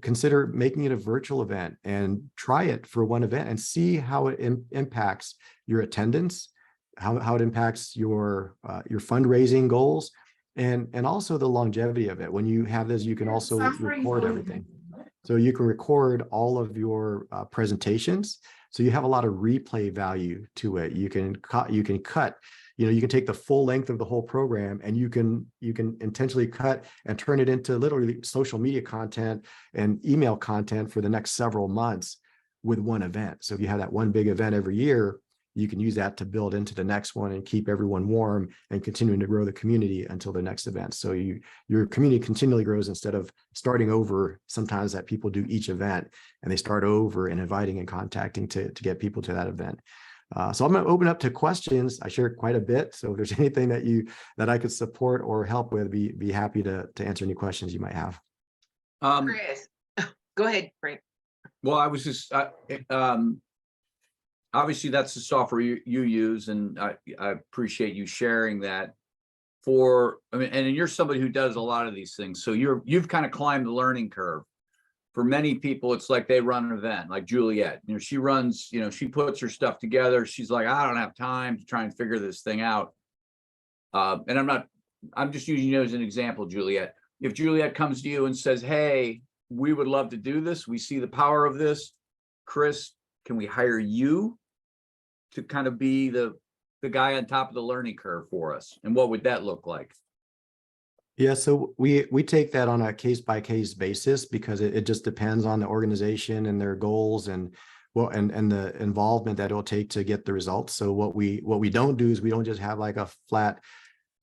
Speaker 14: consider making it a virtual event and try it for one event and see how it impacts your attendance, how it impacts your fundraising goals, and also the longevity of it. When you have this, you can also record everything. So you can record all of your presentations. So you have a lot of replay value to it. You can cut, you can take the full length of the whole program, and you can intentionally cut and turn it into literally social media content and email content for the next several months with one event. So if you have that one big event every year, you can use that to build into the next one and keep everyone warm and continuing to grow the community until the next event. So your community continually grows instead of starting over. Sometimes that people do each event and they start over and inviting and contacting to get people to that event. So I'm going to open up to questions. I shared quite a bit. So if there's anything that I could support or help with, be happy to answer any questions you might have.
Speaker 13: Chris, go ahead, Frank.
Speaker 8: Well, I was just, obviously that's the software you use, and I appreciate you sharing that. And you're somebody who does a lot of these things. So you've kind of climbed the learning curve. For many people, it's like they run an event, like Juliet. She runs, she puts her stuff together. She's like, I don't have time to try and figure this thing out. And I'm just using you as an example, Juliet. If Juliet comes to you and says, hey, we would love to do this, we see the power of this, Chris, can we hire you to kind of be the guy on top of the learning curve for us? And what would that look like?
Speaker 14: Yeah, so we take that on a case-by-case basis because it just depends on the organization and their goals and the involvement that it'll take to get the results. So what we don't do is we don't just have like a flat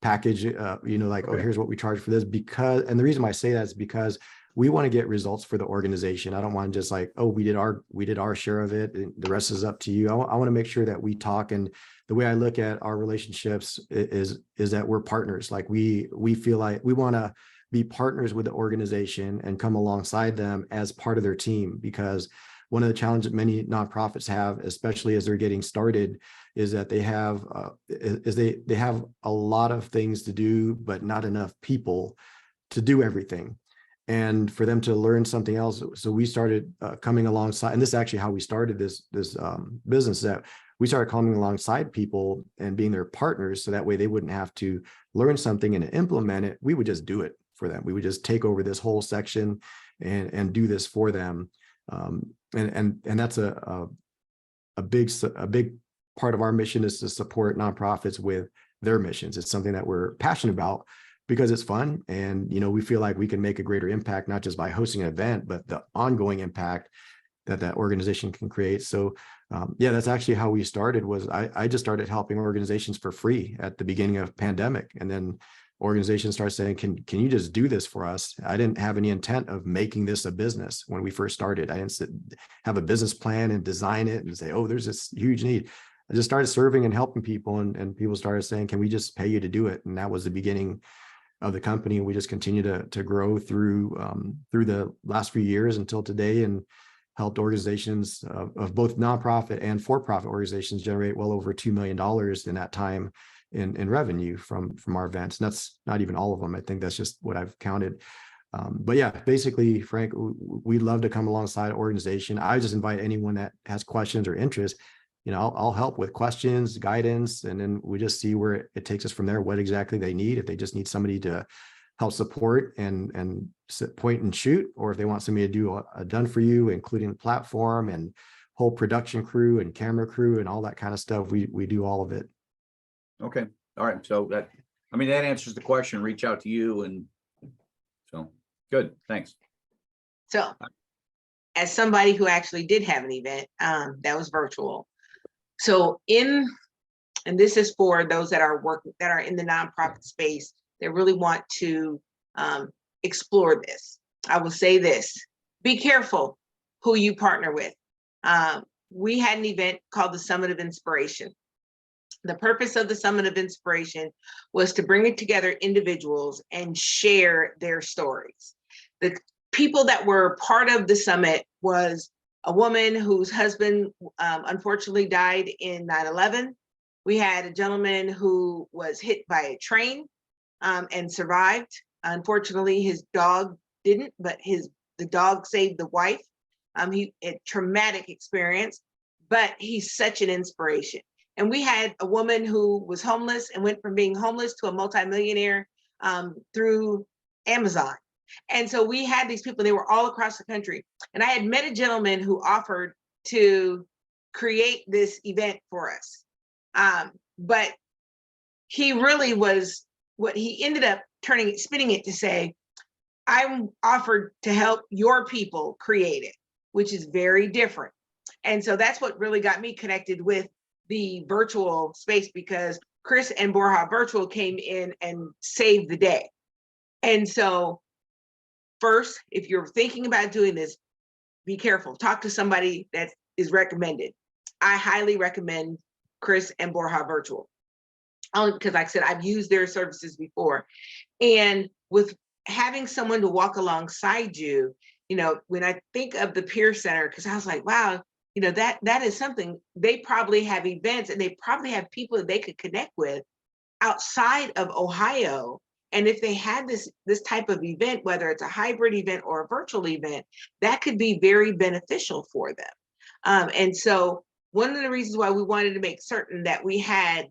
Speaker 14: package, like, oh, here's what we charge for this, and the reason why I say that is because we want to get results for the organization. I don't want to just like, oh, we did our share of it, and the rest is up to you. I want to make sure that we talk, and the way I look at our relationships is that we're partners. Like we feel like we want to be partners with the organization and come alongside them as part of their team, because one of the challenges many nonprofits have, especially as they're getting started, is that they have a lot of things to do, but not enough people to do everything. And for them to learn something else. So we started coming alongside, and this is actually how we started this business, that we started coming alongside people and being their partners. So that way they wouldn't have to learn something and implement it. We would just do it for them. We would just take over this whole section and do this for them. And that's a big part of our mission, is to support nonprofits with their missions. It's something that we're passionate about, because it's fun, and we feel like we can make a greater impact, not just by hosting an event, but the ongoing impact that organization can create. So that's actually how we started. Was I just started helping organizations for free at the beginning of pandemic, and then organizations started saying, can you just do this for us? I didn't have any intent of making this a business when we first started. I didn't have a business plan and design it and say, oh, there's this huge need. I just started serving and helping people, and people started saying, can we just pay you to do it? And that was the beginning of the company. And we just continue to grow through the last few years until today, and helped organizations of both nonprofit and for-profit organizations generate well over $2 million in that time in revenue from our events. And that's not even all of them. I think that's just what I've counted. But yeah, basically, Frank, we'd love to come alongside an organization. I just invite anyone that has questions or interest, I'll help with questions, guidance, and then we just see where it takes us from there, what exactly they need. If they just need somebody to help support and point and shoot, or if they want somebody to do a done for you, including platform and whole production crew and camera crew and all that kind of stuff, we do all of it.
Speaker 8: Okay, all right. So that answers the question. Reach out to you, and so good. Thanks.
Speaker 13: So as somebody who actually did have an event that was virtual. So and this is for those that are in the nonprofit space that really want to explore this. I will say this: be careful who you partner with. We had an event called the Summit of Inspiration. The purpose of the Summit of Inspiration was to bring together individuals and share their stories. The people that were part of the summit was a woman whose husband unfortunately died in 9/11. We had a gentleman who was hit by a train and survived. Unfortunately, his dog didn't, but the dog saved the wife. A traumatic experience, but he's such an inspiration. And we had a woman who was homeless and went from being homeless to a multimillionaire through Amazon. And so we had these people, they were all across the country. And I had met a gentleman who offered to create this event for us. But he really was, what he ended up spinning it to say, I'm offered to help your people create it, which is very different. And so that's what really got me connected with the virtual space, because Chris and Borja Virtual came in and saved the day. And so first, if you're thinking about doing this, be careful. Talk to somebody that is recommended. I highly recommend Chris and Borja Virtual, only because, like I said, I've used their services before. And with having someone to walk alongside you, when I think of the Peer Center, because I was like, wow, that is something. They probably have events and they probably have people that they could connect with outside of Ohio. And if they had this type of event, whether it's a hybrid event or a virtual event, that could be very beneficial for them. And so one of the reasons why we wanted to make certain that we had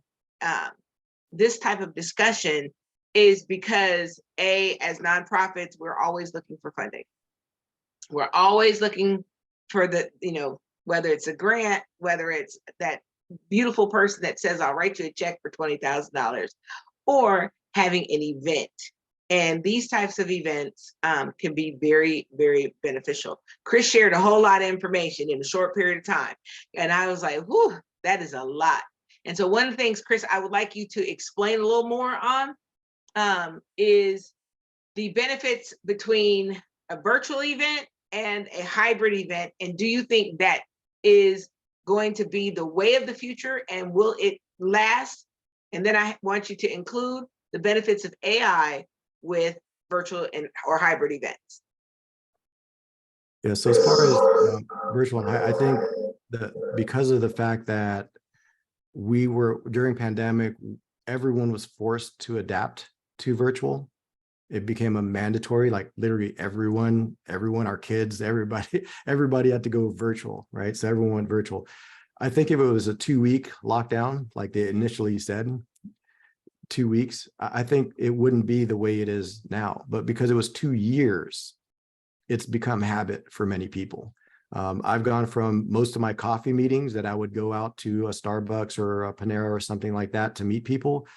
Speaker 13: this type of discussion is because, as nonprofits, we're always looking for funding. We're always looking for whether it's a grant, whether it's that beautiful person that says, I'll write you a check for $20,000, or having an event. And these types of events can be very, very beneficial. Chris shared a whole lot of information in a short period of time. And I was like, whew, that is a lot. And so one of the things, Chris, I would like you to explain a little more on is the benefits between a virtual event and a hybrid event. And do you think that is going to be the way of the future, and will it last? And then I want you to include the benefits of AI with virtual or hybrid events.
Speaker 14: Yeah, so as far as virtual, I think that because of the fact that we were during pandemic, everyone was forced to adapt to virtual. It became a mandatory, like literally everyone, our kids, everybody had to go virtual, right? So everyone went virtual. I think if it was a 2-week lockdown, like they initially said, 2 weeks, I think it wouldn't be the way it is now. But because it was 2 years, it's become habit for many people. I've gone from most of my coffee meetings that I would go out to a Starbucks or a Panera or something like that to meet people.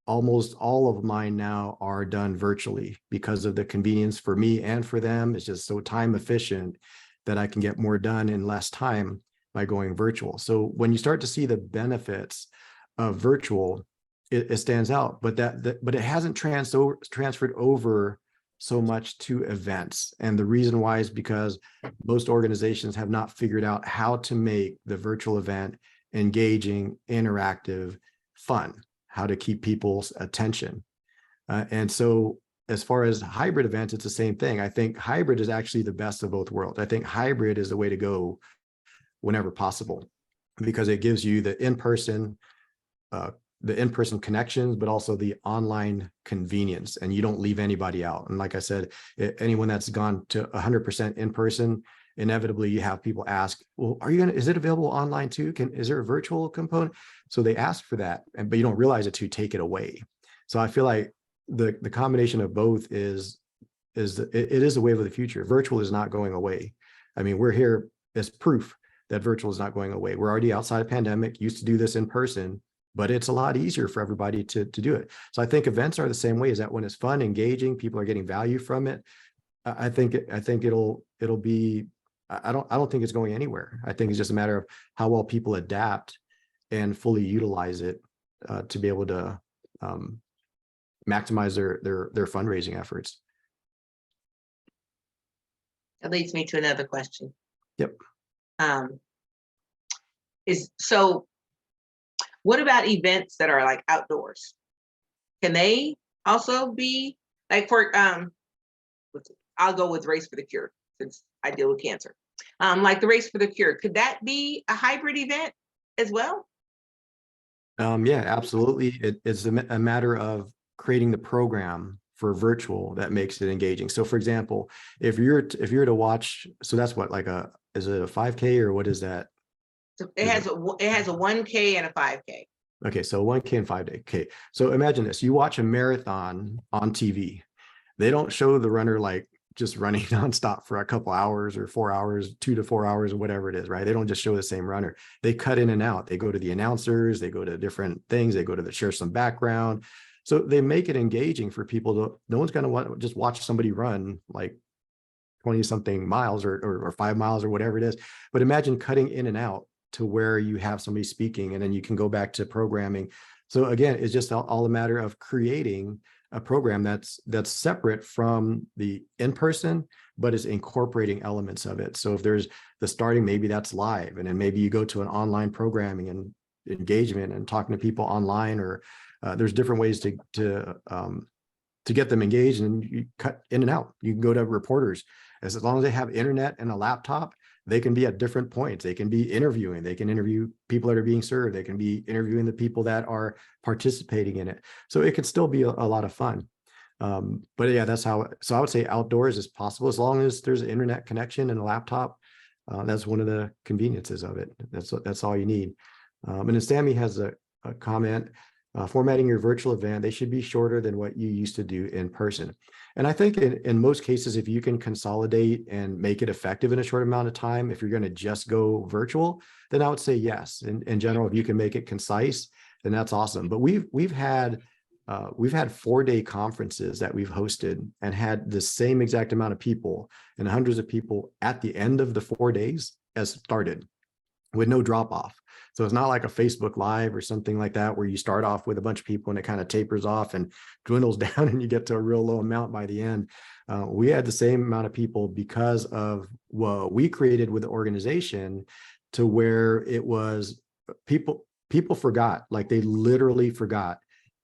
Speaker 14: Almost all of mine now are done virtually because of the convenience for me and for them. It's just so time efficient that I can get more done in less time by going virtual. So when you start to see the benefits of virtual, it stands out, but but it hasn't transferred over so much to events. And the reason why is because most organizations have not figured out how to make the virtual event engaging, interactive, fun, how to keep people's attention. And so as far as hybrid events, it's the same thing. I think hybrid is actually the best of both worlds. I think hybrid is the way to go whenever possible, because it gives you the in-person connections, but also the online convenience, and you don't leave anybody out. And like I said, anyone that's gone to 100% in person inevitably you have people ask, well, is it available online too? Is there a virtual component? So they ask for that, but you don't realize it to take it away. So I feel like the combination of both is it is the wave of the future. Virtual is not going away. I mean, we're here as proof that virtual is not going away. We're already outside of pandemic, used to do this in person, but it's a lot easier for everybody to do it. So I think events are the same way, is that when it's fun, engaging, people are getting value from it. I think it'll be, I don't think it's going anywhere. I think it's just a matter of how well people adapt and fully utilize it to be able to maximize their fundraising efforts.
Speaker 13: That leads me to another question.
Speaker 14: Yep.
Speaker 13: What about events that are like outdoors? Can they also be like I'll go with Race for the Cure since I deal with cancer. Like the Race for the Cure, could that be a hybrid event as well?
Speaker 14: Yeah, absolutely. It's a matter of creating the program for virtual that makes it engaging. So for example, if you're to watch, so that's what, like is it a 5K or what is that?
Speaker 13: So it has a 1K and a 5K.
Speaker 14: Okay, so 1K and 5K. Okay, so imagine this: you watch a marathon on TV. They don't show the runner like just running nonstop for a couple hours or 4 hours, 2 to 4 hours, or whatever it is, right? They don't just show the same runner. They cut in and out. They go to the announcers, they go to different things, they go to share some background. So they make it engaging for people to, no one's going to want just watch somebody run like 20 something miles or 5 miles or whatever it is. But imagine cutting in and out to where you have somebody speaking and then you can go back to programming. So again, it's just all a matter of creating a program that's separate from the in-person, but is incorporating elements of it. So if there's the starting, maybe that's live, and then maybe you go to an online programming and engagement and talking to people online, or there's different ways to get them engaged, and you cut in and out. You can go to reporters, as long as they have internet and a laptop, they can be at different points. They can be interviewing, they can interview people that are being served, they can be interviewing the people that are participating in it. So it could still be a lot of fun. But yeah, that's how, so I would say outdoors is possible as long as there's an internet connection and a laptop. That's one of the conveniences of it. That's all you need. And then Sammy has a comment, formatting your virtual event, they should be shorter than what you used to do in person. And I think in most cases, if you can consolidate and make it effective in a short amount of time, if you're going to just go virtual, then I would say yes. In general, if you can make it concise, then that's awesome. But we've had 4-day conferences that we've hosted and had the same exact amount of people and hundreds of people at the end of the 4 days as started, with no drop off. So it's not like a Facebook Live or something like that, where you start off with a bunch of people and it kind of tapers off and dwindles down and you get to a real low amount by the end. We had the same amount of people because of what we created with the organization, to where it was people forgot, like they literally forgot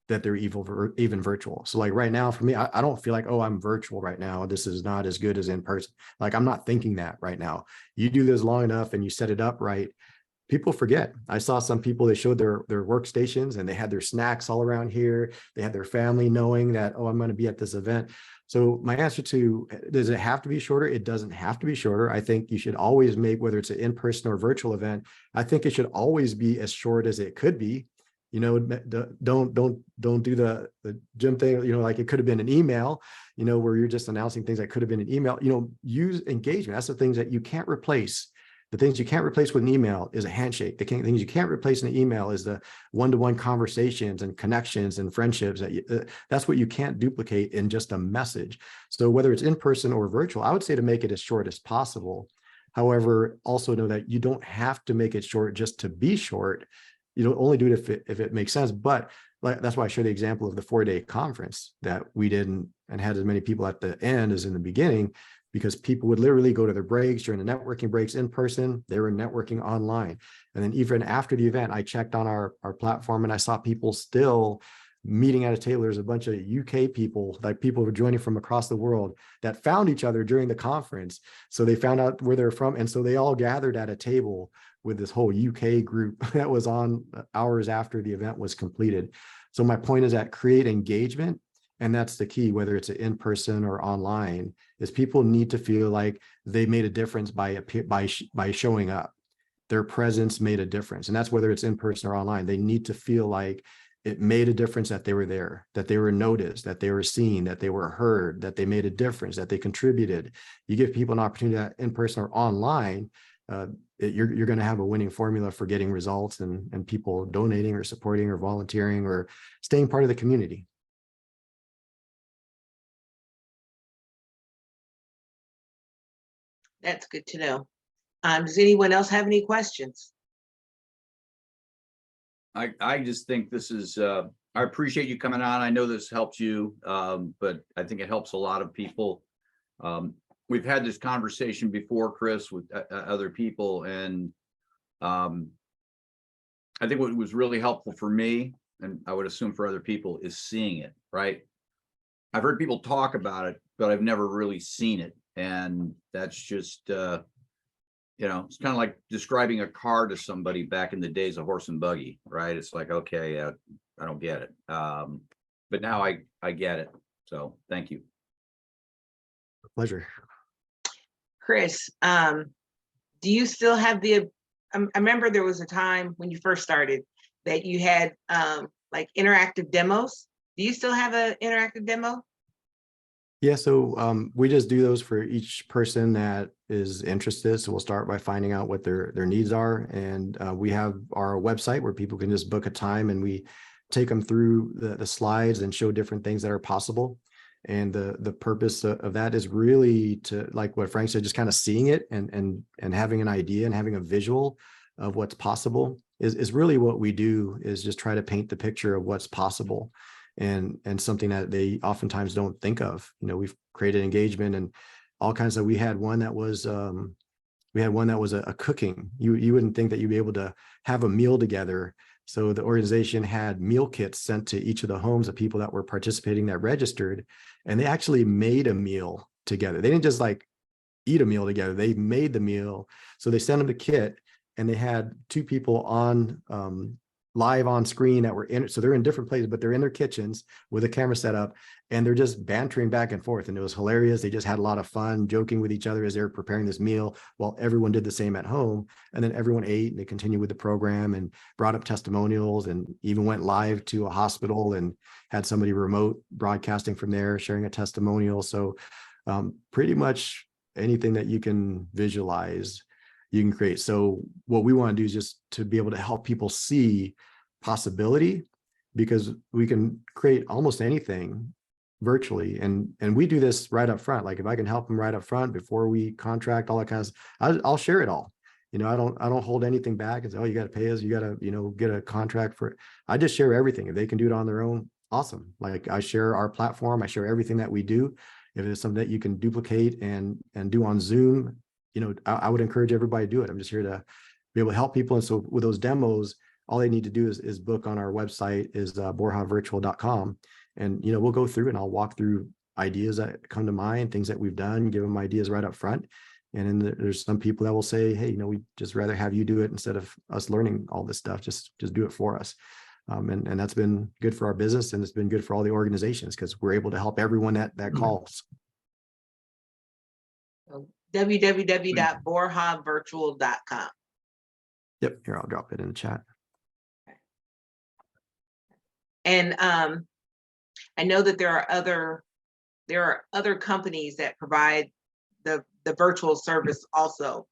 Speaker 14: that they're even virtual. So like right now for me, I don't feel like, oh, I'm virtual right now, this is not as good as in person. Like I'm not thinking that right now. You do this long enough and you set it up right, people forget. I saw some people, they showed their workstations and they had their snacks all around here. They had their family knowing that, oh, I'm going to be at this event. So my answer to, does it have to be shorter? It doesn't have to be shorter. I think you should always make, whether it's an in-person or virtual event, I think it should always be as short as it could be. You know, don't do the Jim thing, you know, like it could have been an email, you know, where you're just announcing things that could have been an email. You know, use engagement. That's the things that you can't replace. The things you can't replace with an email is a handshake. The things you can't replace in an email is the one-to-one conversations and connections and friendships. That's what you can't duplicate in just a message. So whether it's in person or virtual, I would say to make it as short as possible. However, also know that you don't have to make it short just to be short. You don't only do it if it makes sense. But that's why I showed the example of the 4-day conference that we did and had as many people at the end as in the beginning, because people would literally go to their breaks during the networking breaks in person, they were networking online. And then even after the event, I checked on our platform and I saw people still meeting at a table. There's a bunch of UK people, like people were joining from across the world that found each other during the conference. So they found out where they're from. And so they all gathered at a table with this whole UK group that was on hours after the event was completed. So my point is that create engagement And that's the key, whether it's in person or online, is people need to feel like they made a difference by showing up. Their presence made a difference. And that's whether it's in person or online. They need to feel like it made a difference, that they were there, that they were noticed, that they were seen, that they were heard, that they made a difference, that they contributed. You give people an opportunity that in person or online, you're going to have a winning formula for getting results and people donating or supporting or volunteering or staying part of the community.
Speaker 13: That's good to know. Does anyone else have any questions?
Speaker 8: I just think this is, I appreciate you coming on. I know this helps you, but I think it helps a lot of people. We've had this conversation before, Chris, with other people, and I think what was really helpful for me, and I would assume for other people, is seeing it, right? I've heard people talk about it, but I've never really seen it. And that's just, it's kind of like describing a car to somebody back in the days of horse and buggy, right? It's like, okay, I don't get it. But now I get it. So thank you.
Speaker 14: Pleasure.
Speaker 13: Chris, do you still have I remember there was a time when you first started that you had like interactive demos. Do you still have an interactive demo?
Speaker 14: Yeah, so we just do those for each person that is interested. So we'll start by finding out what their needs are. And we have our website where people can just book a time and we take them through the slides and show different things that are possible. And the purpose of that is really to, like what Frank said, just kind of seeing it and having an idea and having a visual of what's possible is really what we do, is just try to paint the picture of what's possible. And something that they oftentimes don't think of. We've created engagement and all kinds of. We had one that was a cooking. You wouldn't think that you'd be able to have a meal together. So the organization had meal kits sent to each of the homes of people that were participating that registered, and they actually made a meal together. They didn't just like eat a meal together. They made the meal. So they sent them the kit, and they had two people on live on screen that were in it. So they're in different places, but they're in their kitchens with a camera set up, and they're just bantering back and forth. And it was hilarious. They just had a lot of fun joking with each other as they were preparing this meal, while everyone did the same at home. And then everyone ate, and they continued with the program and brought up testimonials, and even went live to a hospital and had somebody remote broadcasting from there, sharing a testimonial. So pretty much anything that you can visualize, you can create. So what we want to do is just to be able to help people see possibility, because we can create almost anything virtually. And we do this right up front. Like if I can help them right up front before we contract, all that kind of, I'll share it all. I don't hold anything back and say, oh, you got to pay us, you got to, get a contract for it. I just share everything. If they can do it on their own, awesome. Like I share our platform, I share everything that we do. If it's something that you can duplicate and do on Zoom, I would encourage everybody to do it. I'm just here to be able to help people. And so with those demos, all they need to do is book on our website, is borjavirtual.com. And, we'll go through and I'll walk through ideas that come to mind, things that we've done, give them ideas right up front. And then there's some people that will say, hey, we'd just rather have you do it instead of us learning all this stuff. Just do it for us. And that's been good for our business, and it's been good for all the organizations, because we're able to help everyone that calls.
Speaker 13: www.borjavirtual.com.
Speaker 14: Yep, here, I'll drop it in the chat.
Speaker 13: And I know that there are other companies that provide the virtual service also.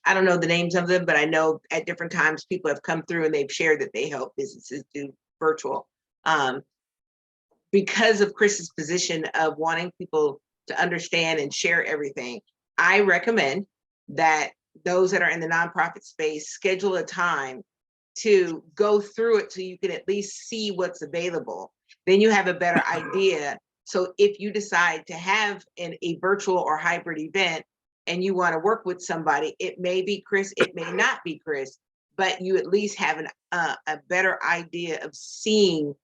Speaker 13: I don't know the names of them, but I know at different times people have come through and they've shared that they help businesses do virtual. Because of Chris's position of wanting people to understand and share everything, I recommend that those that are in the nonprofit space schedule a time to go through it so you can at least see what's available. Then you have a better idea. So if you decide to have a virtual or hybrid event and you want to work with somebody, it may be Chris, it may not be Chris, but you at least have a better idea of seeing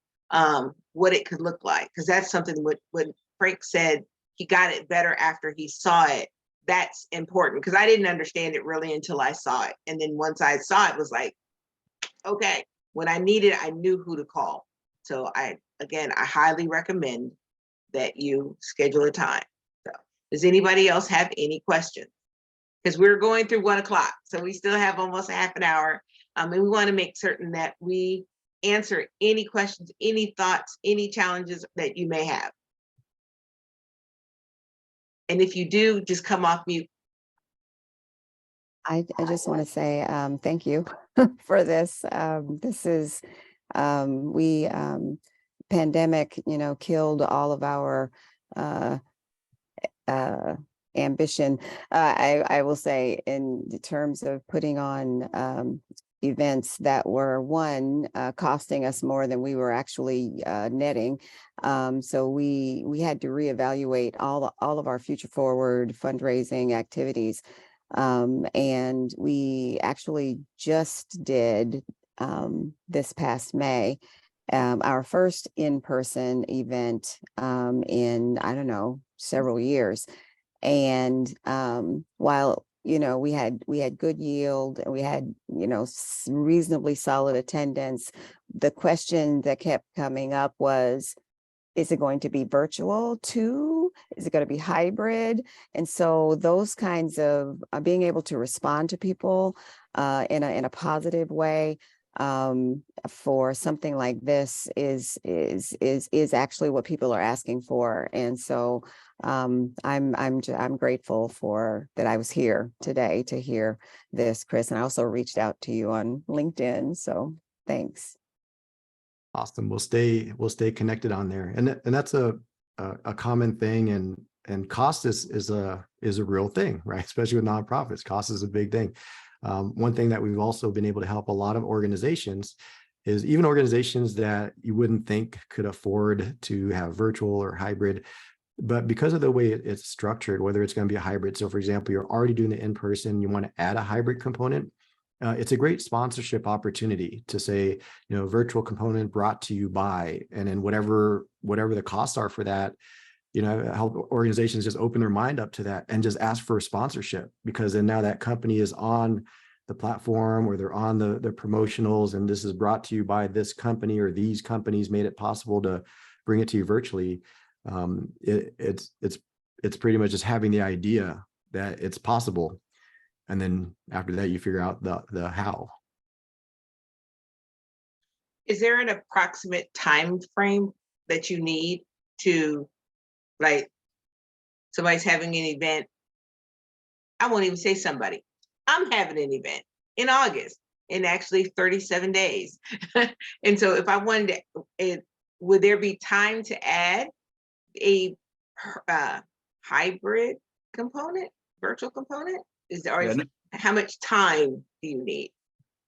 Speaker 13: what it could look like. Because that's something when Frank said he got it better after he saw it. That's important, because I didn't understand it really until I saw it. And then once I saw it, was like, okay, when I needed, I knew who to call. So I again, I highly recommend that you schedule a time. So, does anybody else have any questions? Because we're going through 1 o'clock, so we still have almost a half an hour. And we want to make certain that we answer any questions, any thoughts, any challenges that you may have. And if you do, just come off mute.
Speaker 2: I just want to say thank you for this. This is pandemic, killed all of our ambition. I will say in terms of putting on events that were costing us more than we were actually netting. So we had to reevaluate all of our future forward fundraising activities. And we actually just did this past May our first in-person event in, I don't know, several years. And while we had good yield, and we had reasonably solid attendance, the question that kept coming up was, is it going to be virtual too? Is it going to be hybrid? And so those kinds of being able to respond to people in a positive way for something like this is actually what people are asking for. And so I'm grateful for that I was here today to hear this, Chris. And I also reached out to you on LinkedIn. So thanks.
Speaker 14: Awesome. We'll stay connected on there. And that's a common thing, and cost is a real thing, right? Especially with nonprofits. Cost is a big thing. One thing that we've also been able to help a lot of organizations is even organizations that you wouldn't think could afford to have virtual or hybrid, but because of the way it's structured, whether it's going to be a hybrid. So for example, you're already doing the in-person, you want to add a hybrid component. It's a great sponsorship opportunity to say, virtual component brought to you by, and then whatever the costs are for that, help organizations just open their mind up to that and just ask for a sponsorship, because then now that company is on the platform or they're on the promotionals, and this is brought to you by this company or these companies made it possible to bring it to you virtually. It's pretty much just having the idea that it's possible. And then after that, you figure out the how.
Speaker 13: Is there an approximate time frame that you need to, like, somebody's having an event? I won't even say somebody. I'm having an event in August in actually 37 days. And so if I wanted to, would there be time to add a hybrid component, virtual component? How much time do you need?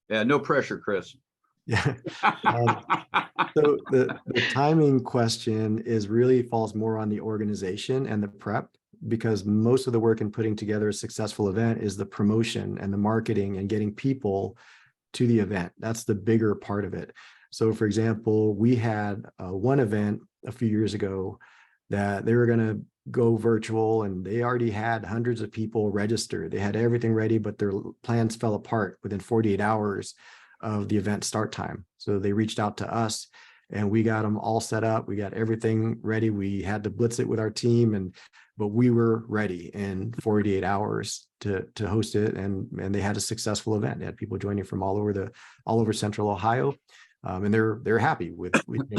Speaker 8: Yeah, no pressure, Chris.
Speaker 14: Yeah. So the timing question really falls more on the organization and the prep, because most of the work in putting together a successful event is the promotion and the marketing and getting people to the event. That's the bigger part of it. So for example, we had one event a few years ago that they were going to go virtual, and they already had hundreds of people registered. They had everything ready, but their plans fell apart within 48 hours of the event start time. So they reached out to us and we got them all set up. We got everything ready. We had to blitz it with our team, but we were ready in 48 hours to host it. And they had a successful event. They had people joining from all over Central Ohio. And they're happy with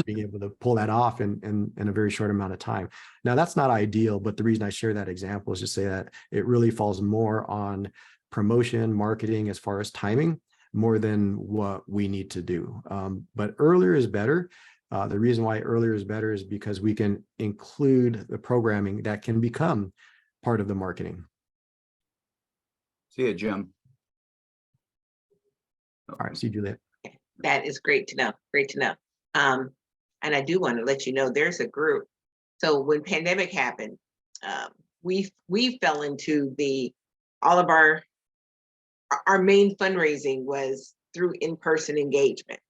Speaker 14: being able to pull that off in a very short amount of time. Now, that's not ideal, but the reason I share that example is to say that it really falls more on promotion, marketing, as far as timing, more than what we need to do. But earlier is better. The reason why earlier is better is because we can include the programming that can become part of the marketing.
Speaker 8: See you, Jim.
Speaker 14: All right, see you, Juliet.
Speaker 13: That is great to know. Great to know. And I do want to let you know there's a group. So when pandemic happened, we fell into all of our main fundraising was through in-person engagement.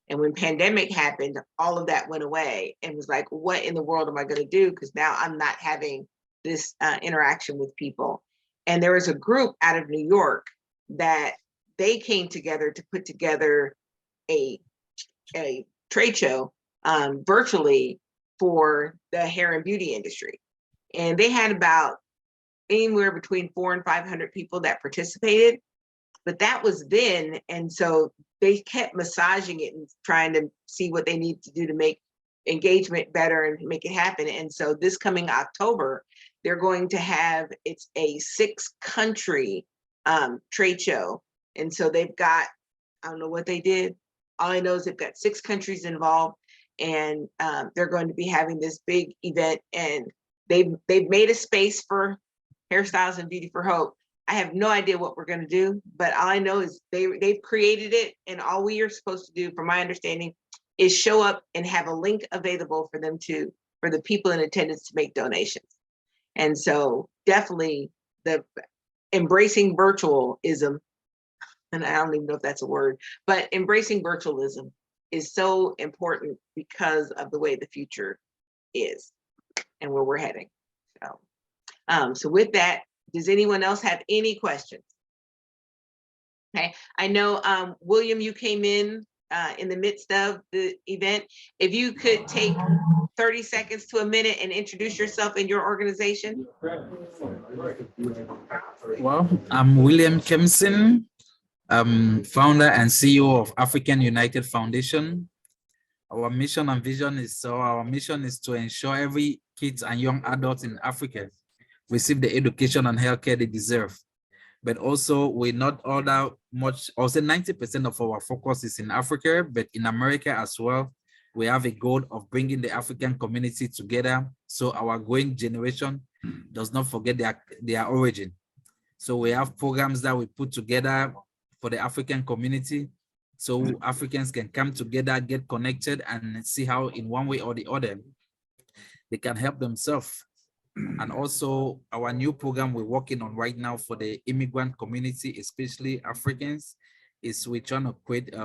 Speaker 13: And when pandemic happened, all of that went away and was like, what in the world am I going to do? Because now I'm not having this interaction with people. And there was a group out of New York that they came together to put together a trade show virtually for the hair and beauty industry. And they had about anywhere between 400 and 500 people that participated, but that was then. And so they kept massaging it and trying to see what they need to do to make engagement better and make it happen. And so this coming October, they're going to have, it's a 6-country trade show. And so they've got, I don't know what they did. All I know is they've got 6 countries involved, and they're going to be having this big event, and they've made a space for Hairstyles and Beauty for Hope. I have no idea what we're going to do, but all I know is they've created it, and all we are supposed to do, from my understanding, is show up and have a link available for them for the people in attendance to make donations. And so definitely the embracing virtualism, and I don't even know if that's a word, but embracing virtualism is so important because of the way the future is and where we're heading. So with that, does anyone else have any questions? Okay, I know, William, you came in the midst of the event. If you could take 30 seconds to a minute and introduce yourself and your organization.
Speaker 11: Well, I'm William Kempson. I'm founder and CEO of African United Foundation. Our mission and vision is, our mission is to ensure every kids and young adults in Africa receive the education and healthcare they deserve. But also, we not order much, also 90% of our focus is in Africa, but in America as well. We have a goal of bringing the African community together so our growing generation does not forget their origin. So we have programs that we put together for the African community, so Africans can come together, get connected, and see how in one way or the other, they can help themselves. And also our new program we're working on right now for the immigrant community, especially Africans, is we're trying to create,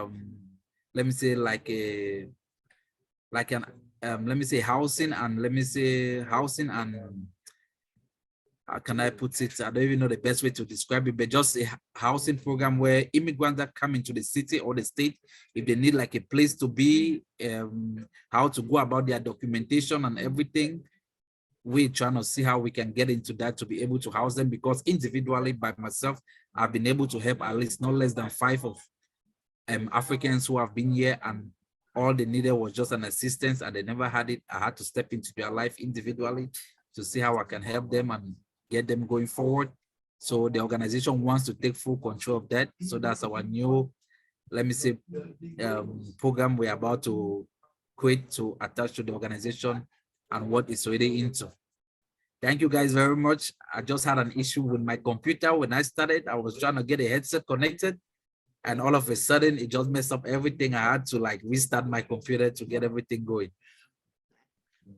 Speaker 11: let me say let me say housing and how can I put it? I don't even know the best way to describe it, but just a housing program where immigrants that come into the city or the state, if they need like a place to be, how to go about their documentation and everything, we're trying to see how we can get into that to be able to house them, because individually by myself, I've been able to help at least not less than 5 of Africans who have been here, and all they needed was just an assistance and they never had it. I had to step into their life individually to see how I can help them and get them going forward. So the organization wants to take full control of that. So that's our new, let me say, program we're about to create to attach to the organization and what it's already into. Thank you guys very much. I just had an issue with my computer when I started. I was trying to get a headset connected, and all of a sudden it just messed up everything. I had to like restart my computer to get everything going.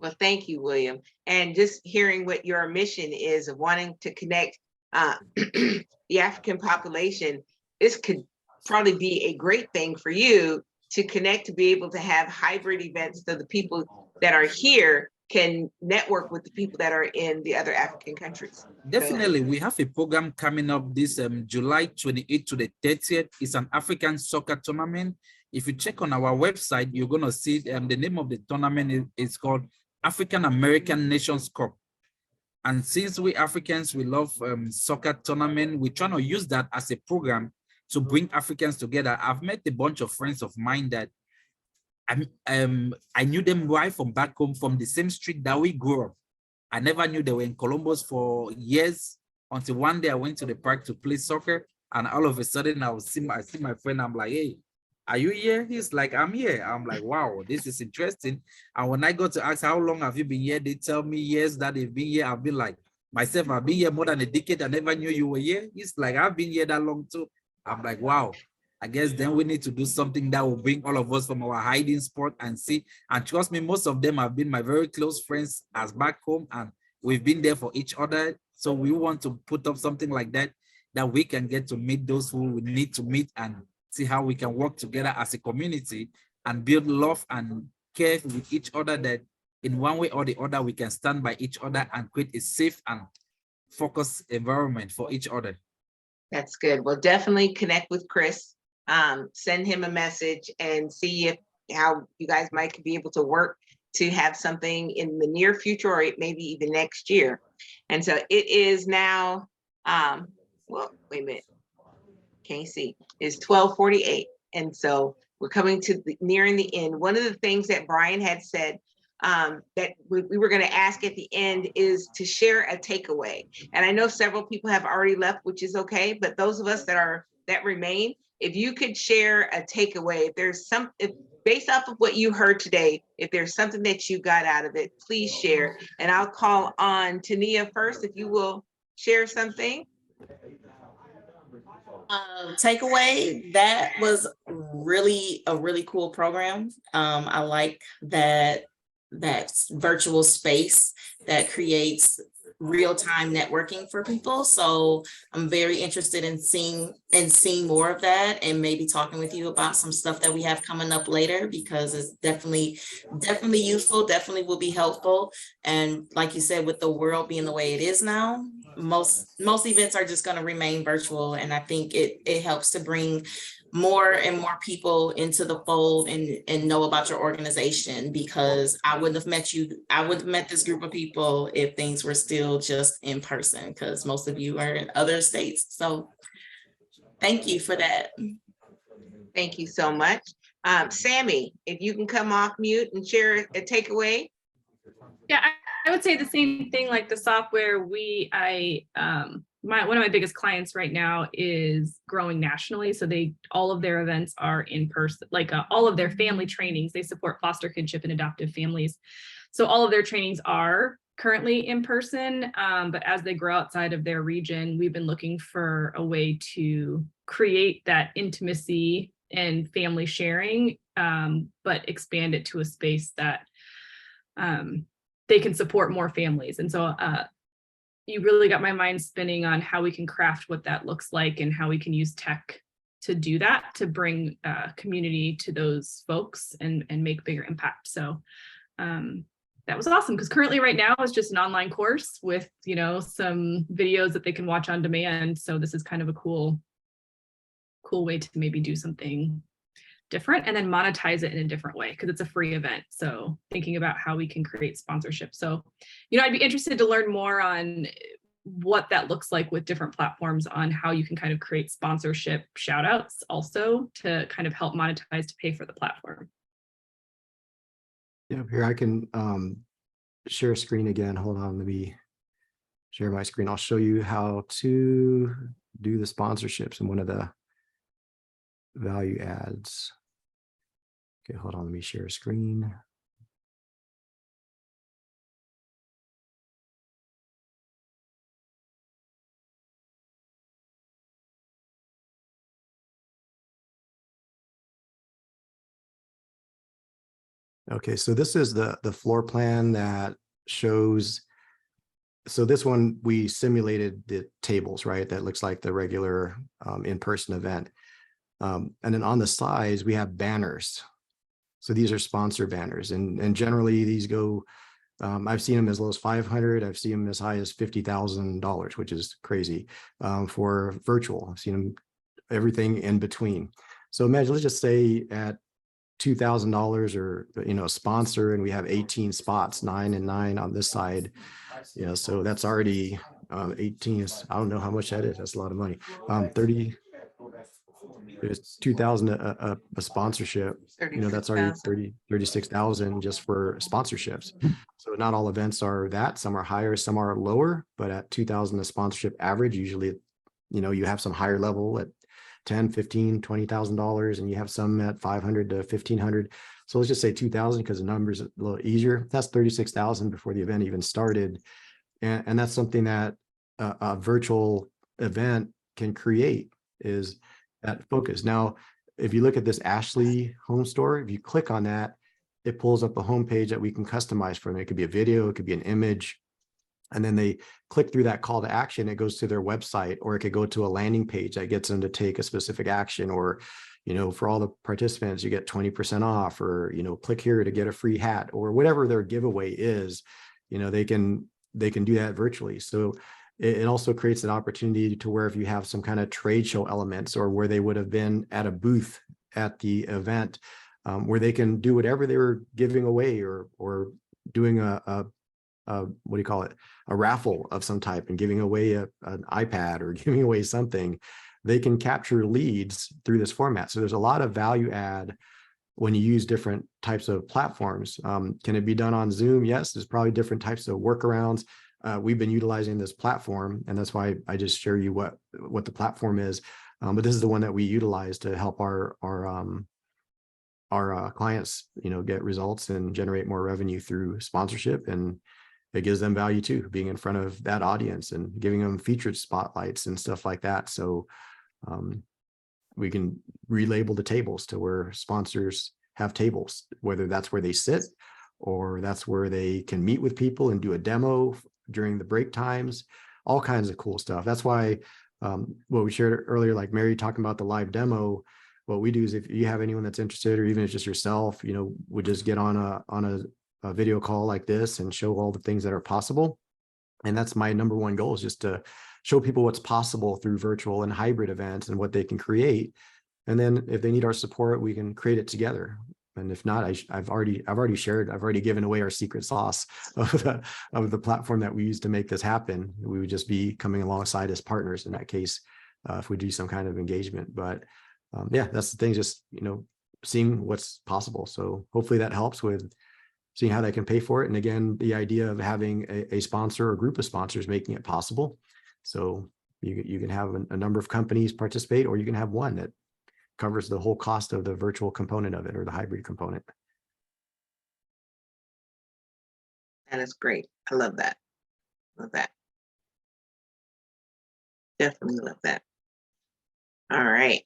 Speaker 13: Well, thank you, William. And just hearing what your mission is of wanting to connect the African population, this could probably be a great thing for you to connect, to be able to have hybrid events so the people that are here can network with the people that are in the other African countries.
Speaker 11: Definitely, we have a program coming up this July 28th to the 30th. It's an African soccer tournament. If you check on our website, you're going to see the name of the tournament is called African American Nations Cup. And since we Africans, we love soccer tournament, we're trying to use that as a program to bring Africans together. I've met a bunch of friends of mine that I knew them right from back home, from the same street that we grew up. I never knew they were in Columbus for years, until one day I went to the park to play soccer, and all of a sudden I see my friend. I'm like, hey, are you here? He's like, I'm here. I'm like, wow, this is interesting. And when I got to ask how long have you been here, they tell me years that they've been here. I've been like, myself, I've been here more than a decade. I never knew you were here. He's like, I've been here that long too. I'm like, wow. I guess then we need to do something that will bring all of us from our hiding spot and see. And trust me, most of them have been my very close friends as back home, and we've been there for each other. So we want to put up something like that, that we can get to meet those who we need to meet and see how we can work together as a community and build love and care with each other, that in one way or the other, we can stand by each other and create a safe and focused environment for each other.
Speaker 13: That's good. Well, definitely connect with Chris. Send him a message and see if how you guys might be able to work to have something in the near future or maybe even next year. And so it is now, well, wait a minute, can't see, it's 12:48. And so we're coming to nearing the end. One of the things that Brian had said that we were going to ask at the end is to share a takeaway. And I know several people have already left, which is okay, but those of us that remain, if you could share a takeaway, if there's based off of what you heard today, if there's something that you got out of it, please share. And I'll call on Tania first, if you will share something.
Speaker 3: Takeaway, that was really a really cool program. I like that virtual space that creates real-time networking for people. So I'm very interested in seeing more of that, and maybe talking with you about some stuff that we have coming up later, because it's definitely useful, definitely will be helpful. And like you said, with the world being the way it is now, most events are just going to remain virtual. And I think it helps to bring more and more people into the fold and know about your organization, because I wouldn't have met this group of people if things were still just in person, because most of you are in other states. So thank you for that.
Speaker 13: Thank you so much. Sammy, if you can come off mute and share a takeaway.
Speaker 4: Yeah, I would say the same thing, like the software. One of my biggest clients right now is growing nationally. So all of their events are in person, like all of their family trainings. They support foster kinship and adoptive families. So all of their trainings are currently in person, but as they grow outside of their region, we've been looking for a way to create that intimacy and family sharing, but expand it to a space that they can support more families. And so you really got my mind spinning on how we can craft what that looks like, and how we can use tech to do that, to bring community to those folks and make bigger impact. So that was awesome, because currently right now it's just an online course with, some videos that they can watch on demand. So this is kind of a cool way to maybe do something different and then monetize it in a different way, because it's a free event. So thinking about how we can create sponsorship. So, I'd be interested to learn more on what that looks like with different platforms, on how you can kind of create sponsorship shout outs also to kind of help monetize to pay for the platform.
Speaker 14: Yeah, here I can share a screen again. Hold on, let me share my screen. I'll show you how to do the sponsorships in one of the value adds. Okay, hold on, let me share a screen. Okay, so this is the floor plan that shows. So this one, we simulated the tables, right? That looks like the regular in-person event. And then on the sides, we have banners. So these are sponsor banners, and generally these go, I've seen them as low as $500. I've seen them as high as $50,000, which is crazy for virtual. I've seen them everything in between. So imagine, let's just say at $2,000 or, a sponsor, and we have 18 spots, 9 and 9 on this side. So that's already 18 is, I don't know how much that is. That's a lot of money. 30. It's 2,000 a sponsorship. That's already 36,000 just for sponsorships. So not all events are that. Some are higher, some are lower. But at 2,000 a sponsorship average, usually, you have some higher level at $10, $15, $20,000, and you have some at $500 to $1,500. So let's just say 2,000 because the number is a little easier. That's 36,000 before the event even started, and that's something that a virtual event can create, is that focus. Now, if you look at this Ashley home store, if you click on that, it pulls up a homepage that we can customize for them. It could be a video, it could be an image. And then they click through that call to action, it goes to their website, or it could go to a landing page that gets them to take a specific action, or, for all the participants, you get 20% off, or, click here to get a free hat, or whatever their giveaway is, they can do that virtually. So it also creates an opportunity to where if you have some kind of trade show elements, or where they would have been at a booth at the event, where they can do whatever they were giving away or doing a what do you call it? A raffle of some type and giving away an iPad or giving away something. They can capture leads through this format. So there's a lot of value add when you use different types of platforms. Can it be done on Zoom? Yes, there's probably different types of workarounds. We've been utilizing this platform, and that's why I just share you what the platform is. But this is the one that we utilize to help our clients, get results and generate more revenue through sponsorship. And it gives them value too, being in front of that audience and giving them featured spotlights and stuff like that. So we can relabel the tables to where sponsors have tables, whether that's where they sit or that's where they can meet with people and do a demo during the break times, all kinds of cool stuff. That's why what we shared earlier, like Mary talking about the live demo, what we do is if you have anyone that's interested, or even if it's just yourself, we just get on a video call like this and show all the things that are possible. And that's my number one goal, is just to show people what's possible through virtual and hybrid events and what they can create. And then if they need our support, we can create it together. And if not, I've already given away our secret sauce of the platform that we use to make this happen. We would just be coming alongside as partners in that case, if we do some kind of engagement. But yeah, that's the thing, just, seeing what's possible. So hopefully that helps with seeing how they can pay for it. And again, the idea of having a sponsor or group of sponsors making it possible. So you can have a number of companies participate, or you can have one that covers the whole cost of the virtual component of it, or the hybrid component.
Speaker 13: That is great. I love that. Love that. Definitely love that. All right.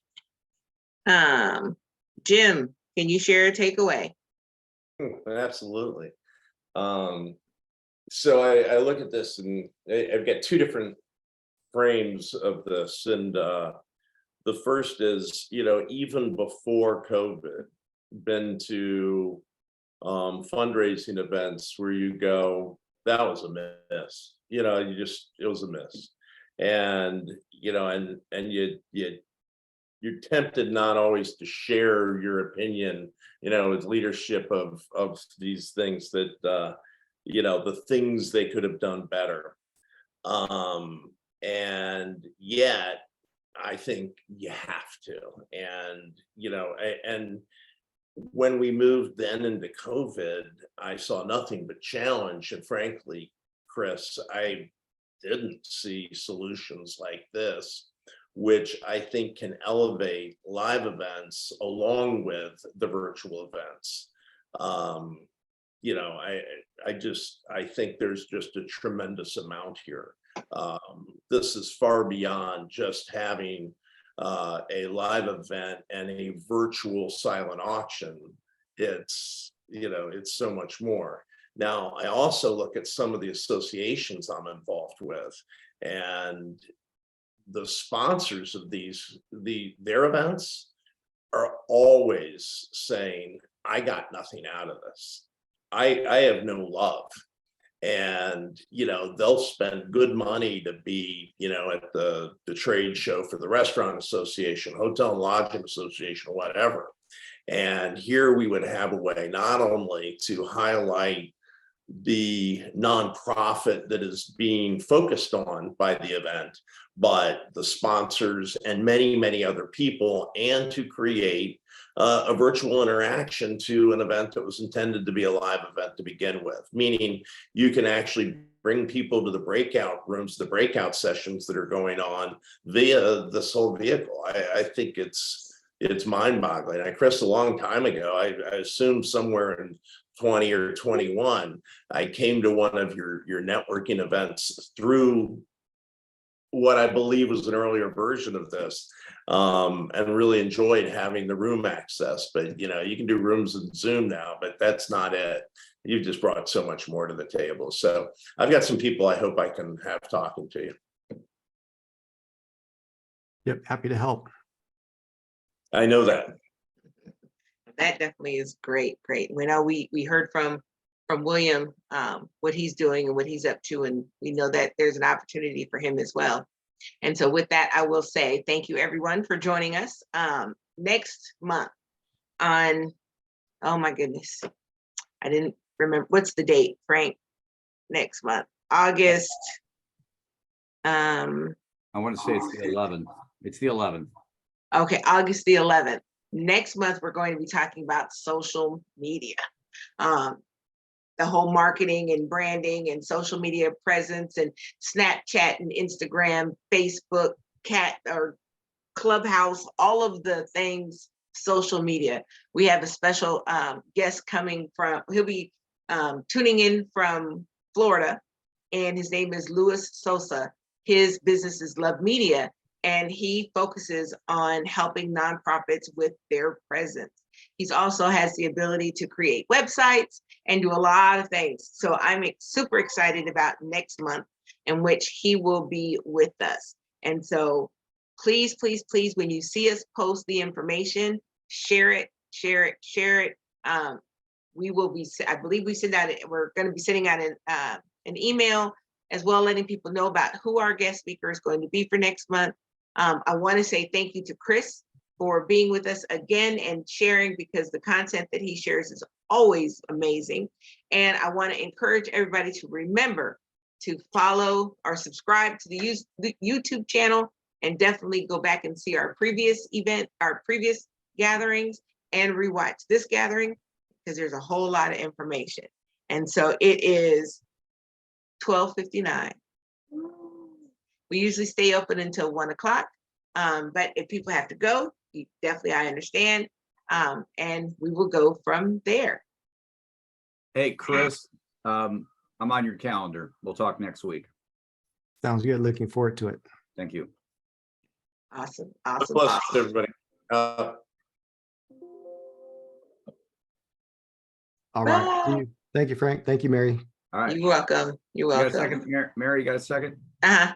Speaker 13: Jim, can you share a takeaway?
Speaker 7: Absolutely. So I look at this and I've got two different frames of this. And the first is, even before COVID, been to fundraising events where you go, that was a miss. It was a miss. And, you're tempted not always to share your opinion, with leadership of these things that, the things they could have done better. And yet I think you have to. And, and when we moved then into COVID, I saw nothing but challenge. And frankly, Chris, I didn't see solutions like this, which I think can elevate live events along with the virtual events. I think there's just a tremendous amount here. This is far beyond just having a live event and a virtual silent auction. It's so much more. Now, I also look at some of the associations I'm involved with, and the sponsors of their events are always saying, I got nothing out of this. I have no love. And, they'll spend good money to be, at the trade show for the Restaurant Association, Hotel and Lodging Association, whatever. And here we would have a way not only to highlight the nonprofit that is being focused on by the event, but the sponsors and many, many other people, and to create a virtual interaction to an event that was intended to be a live event to begin with, meaning you can actually bring people to the breakout rooms, the breakout sessions that are going on via this whole vehicle. I think it's mind-boggling. Chris, a long time ago, I assumed somewhere in 20 or 21, I came to one of your networking events through what I believe was an earlier version of this, and really enjoyed having the room access. But you can do rooms in Zoom now, but that's not it. You've just brought so much more to the table. So I've got some people I hope I can have talking to you.
Speaker 14: Yep, happy to help.
Speaker 7: I know that.
Speaker 13: That definitely is great. We know we heard from William what he's doing and what he's up to, and we know that there's an opportunity for him as well. And so with that, I will say thank you everyone for joining us. Next month on Oh my goodness. I didn't remember. What's the date, Frank? Next month, August.
Speaker 8: I want to say it's the 11th. It's the 11th.
Speaker 13: Okay, August the 11th. Next month, we're going to be talking about social media. The whole marketing and branding and social media presence and Snapchat and Instagram, Facebook, or Clubhouse, all of the things, social media. We have a special guest coming from, he'll be tuning in from Florida, and his name is Luis Sosa. His business is Love Media, and he focuses on helping nonprofits with their presence. He's also has the ability to create websites and do a lot of things. So I'm super excited about next month in which he will be with us. And so please, please, please, when you see us post the information, share it, share it, share it. We will be, I believe we send out, we're going to be sending out an email as well, letting people know about who our guest speaker is going to be for next month. I want to say thank you to Chris for being with us again and sharing, because the content that he shares is always amazing. And I want to encourage everybody to remember to follow or subscribe to the YouTube channel, and definitely go back and see our previous event, our previous gatherings, and rewatch this gathering, because there's a whole lot of information. And so it is 12:59. We usually stay open until 1 o'clock. But if people have to go, I understand. And we will go from there.
Speaker 8: Hey, Chris, I'm on your calendar. We'll talk next week.
Speaker 14: Sounds good. Looking forward to it.
Speaker 8: Thank you.
Speaker 13: Awesome. Awesome.
Speaker 7: Bless
Speaker 13: Awesome.
Speaker 7: everybody.
Speaker 14: All right.
Speaker 13: Bye.
Speaker 14: See you. Thank you, Frank. Thank you, Mary.
Speaker 8: All right.
Speaker 13: You're welcome. You're
Speaker 8: You got a
Speaker 13: welcome.
Speaker 8: second, Mary? You got a second?
Speaker 13: Uh-huh.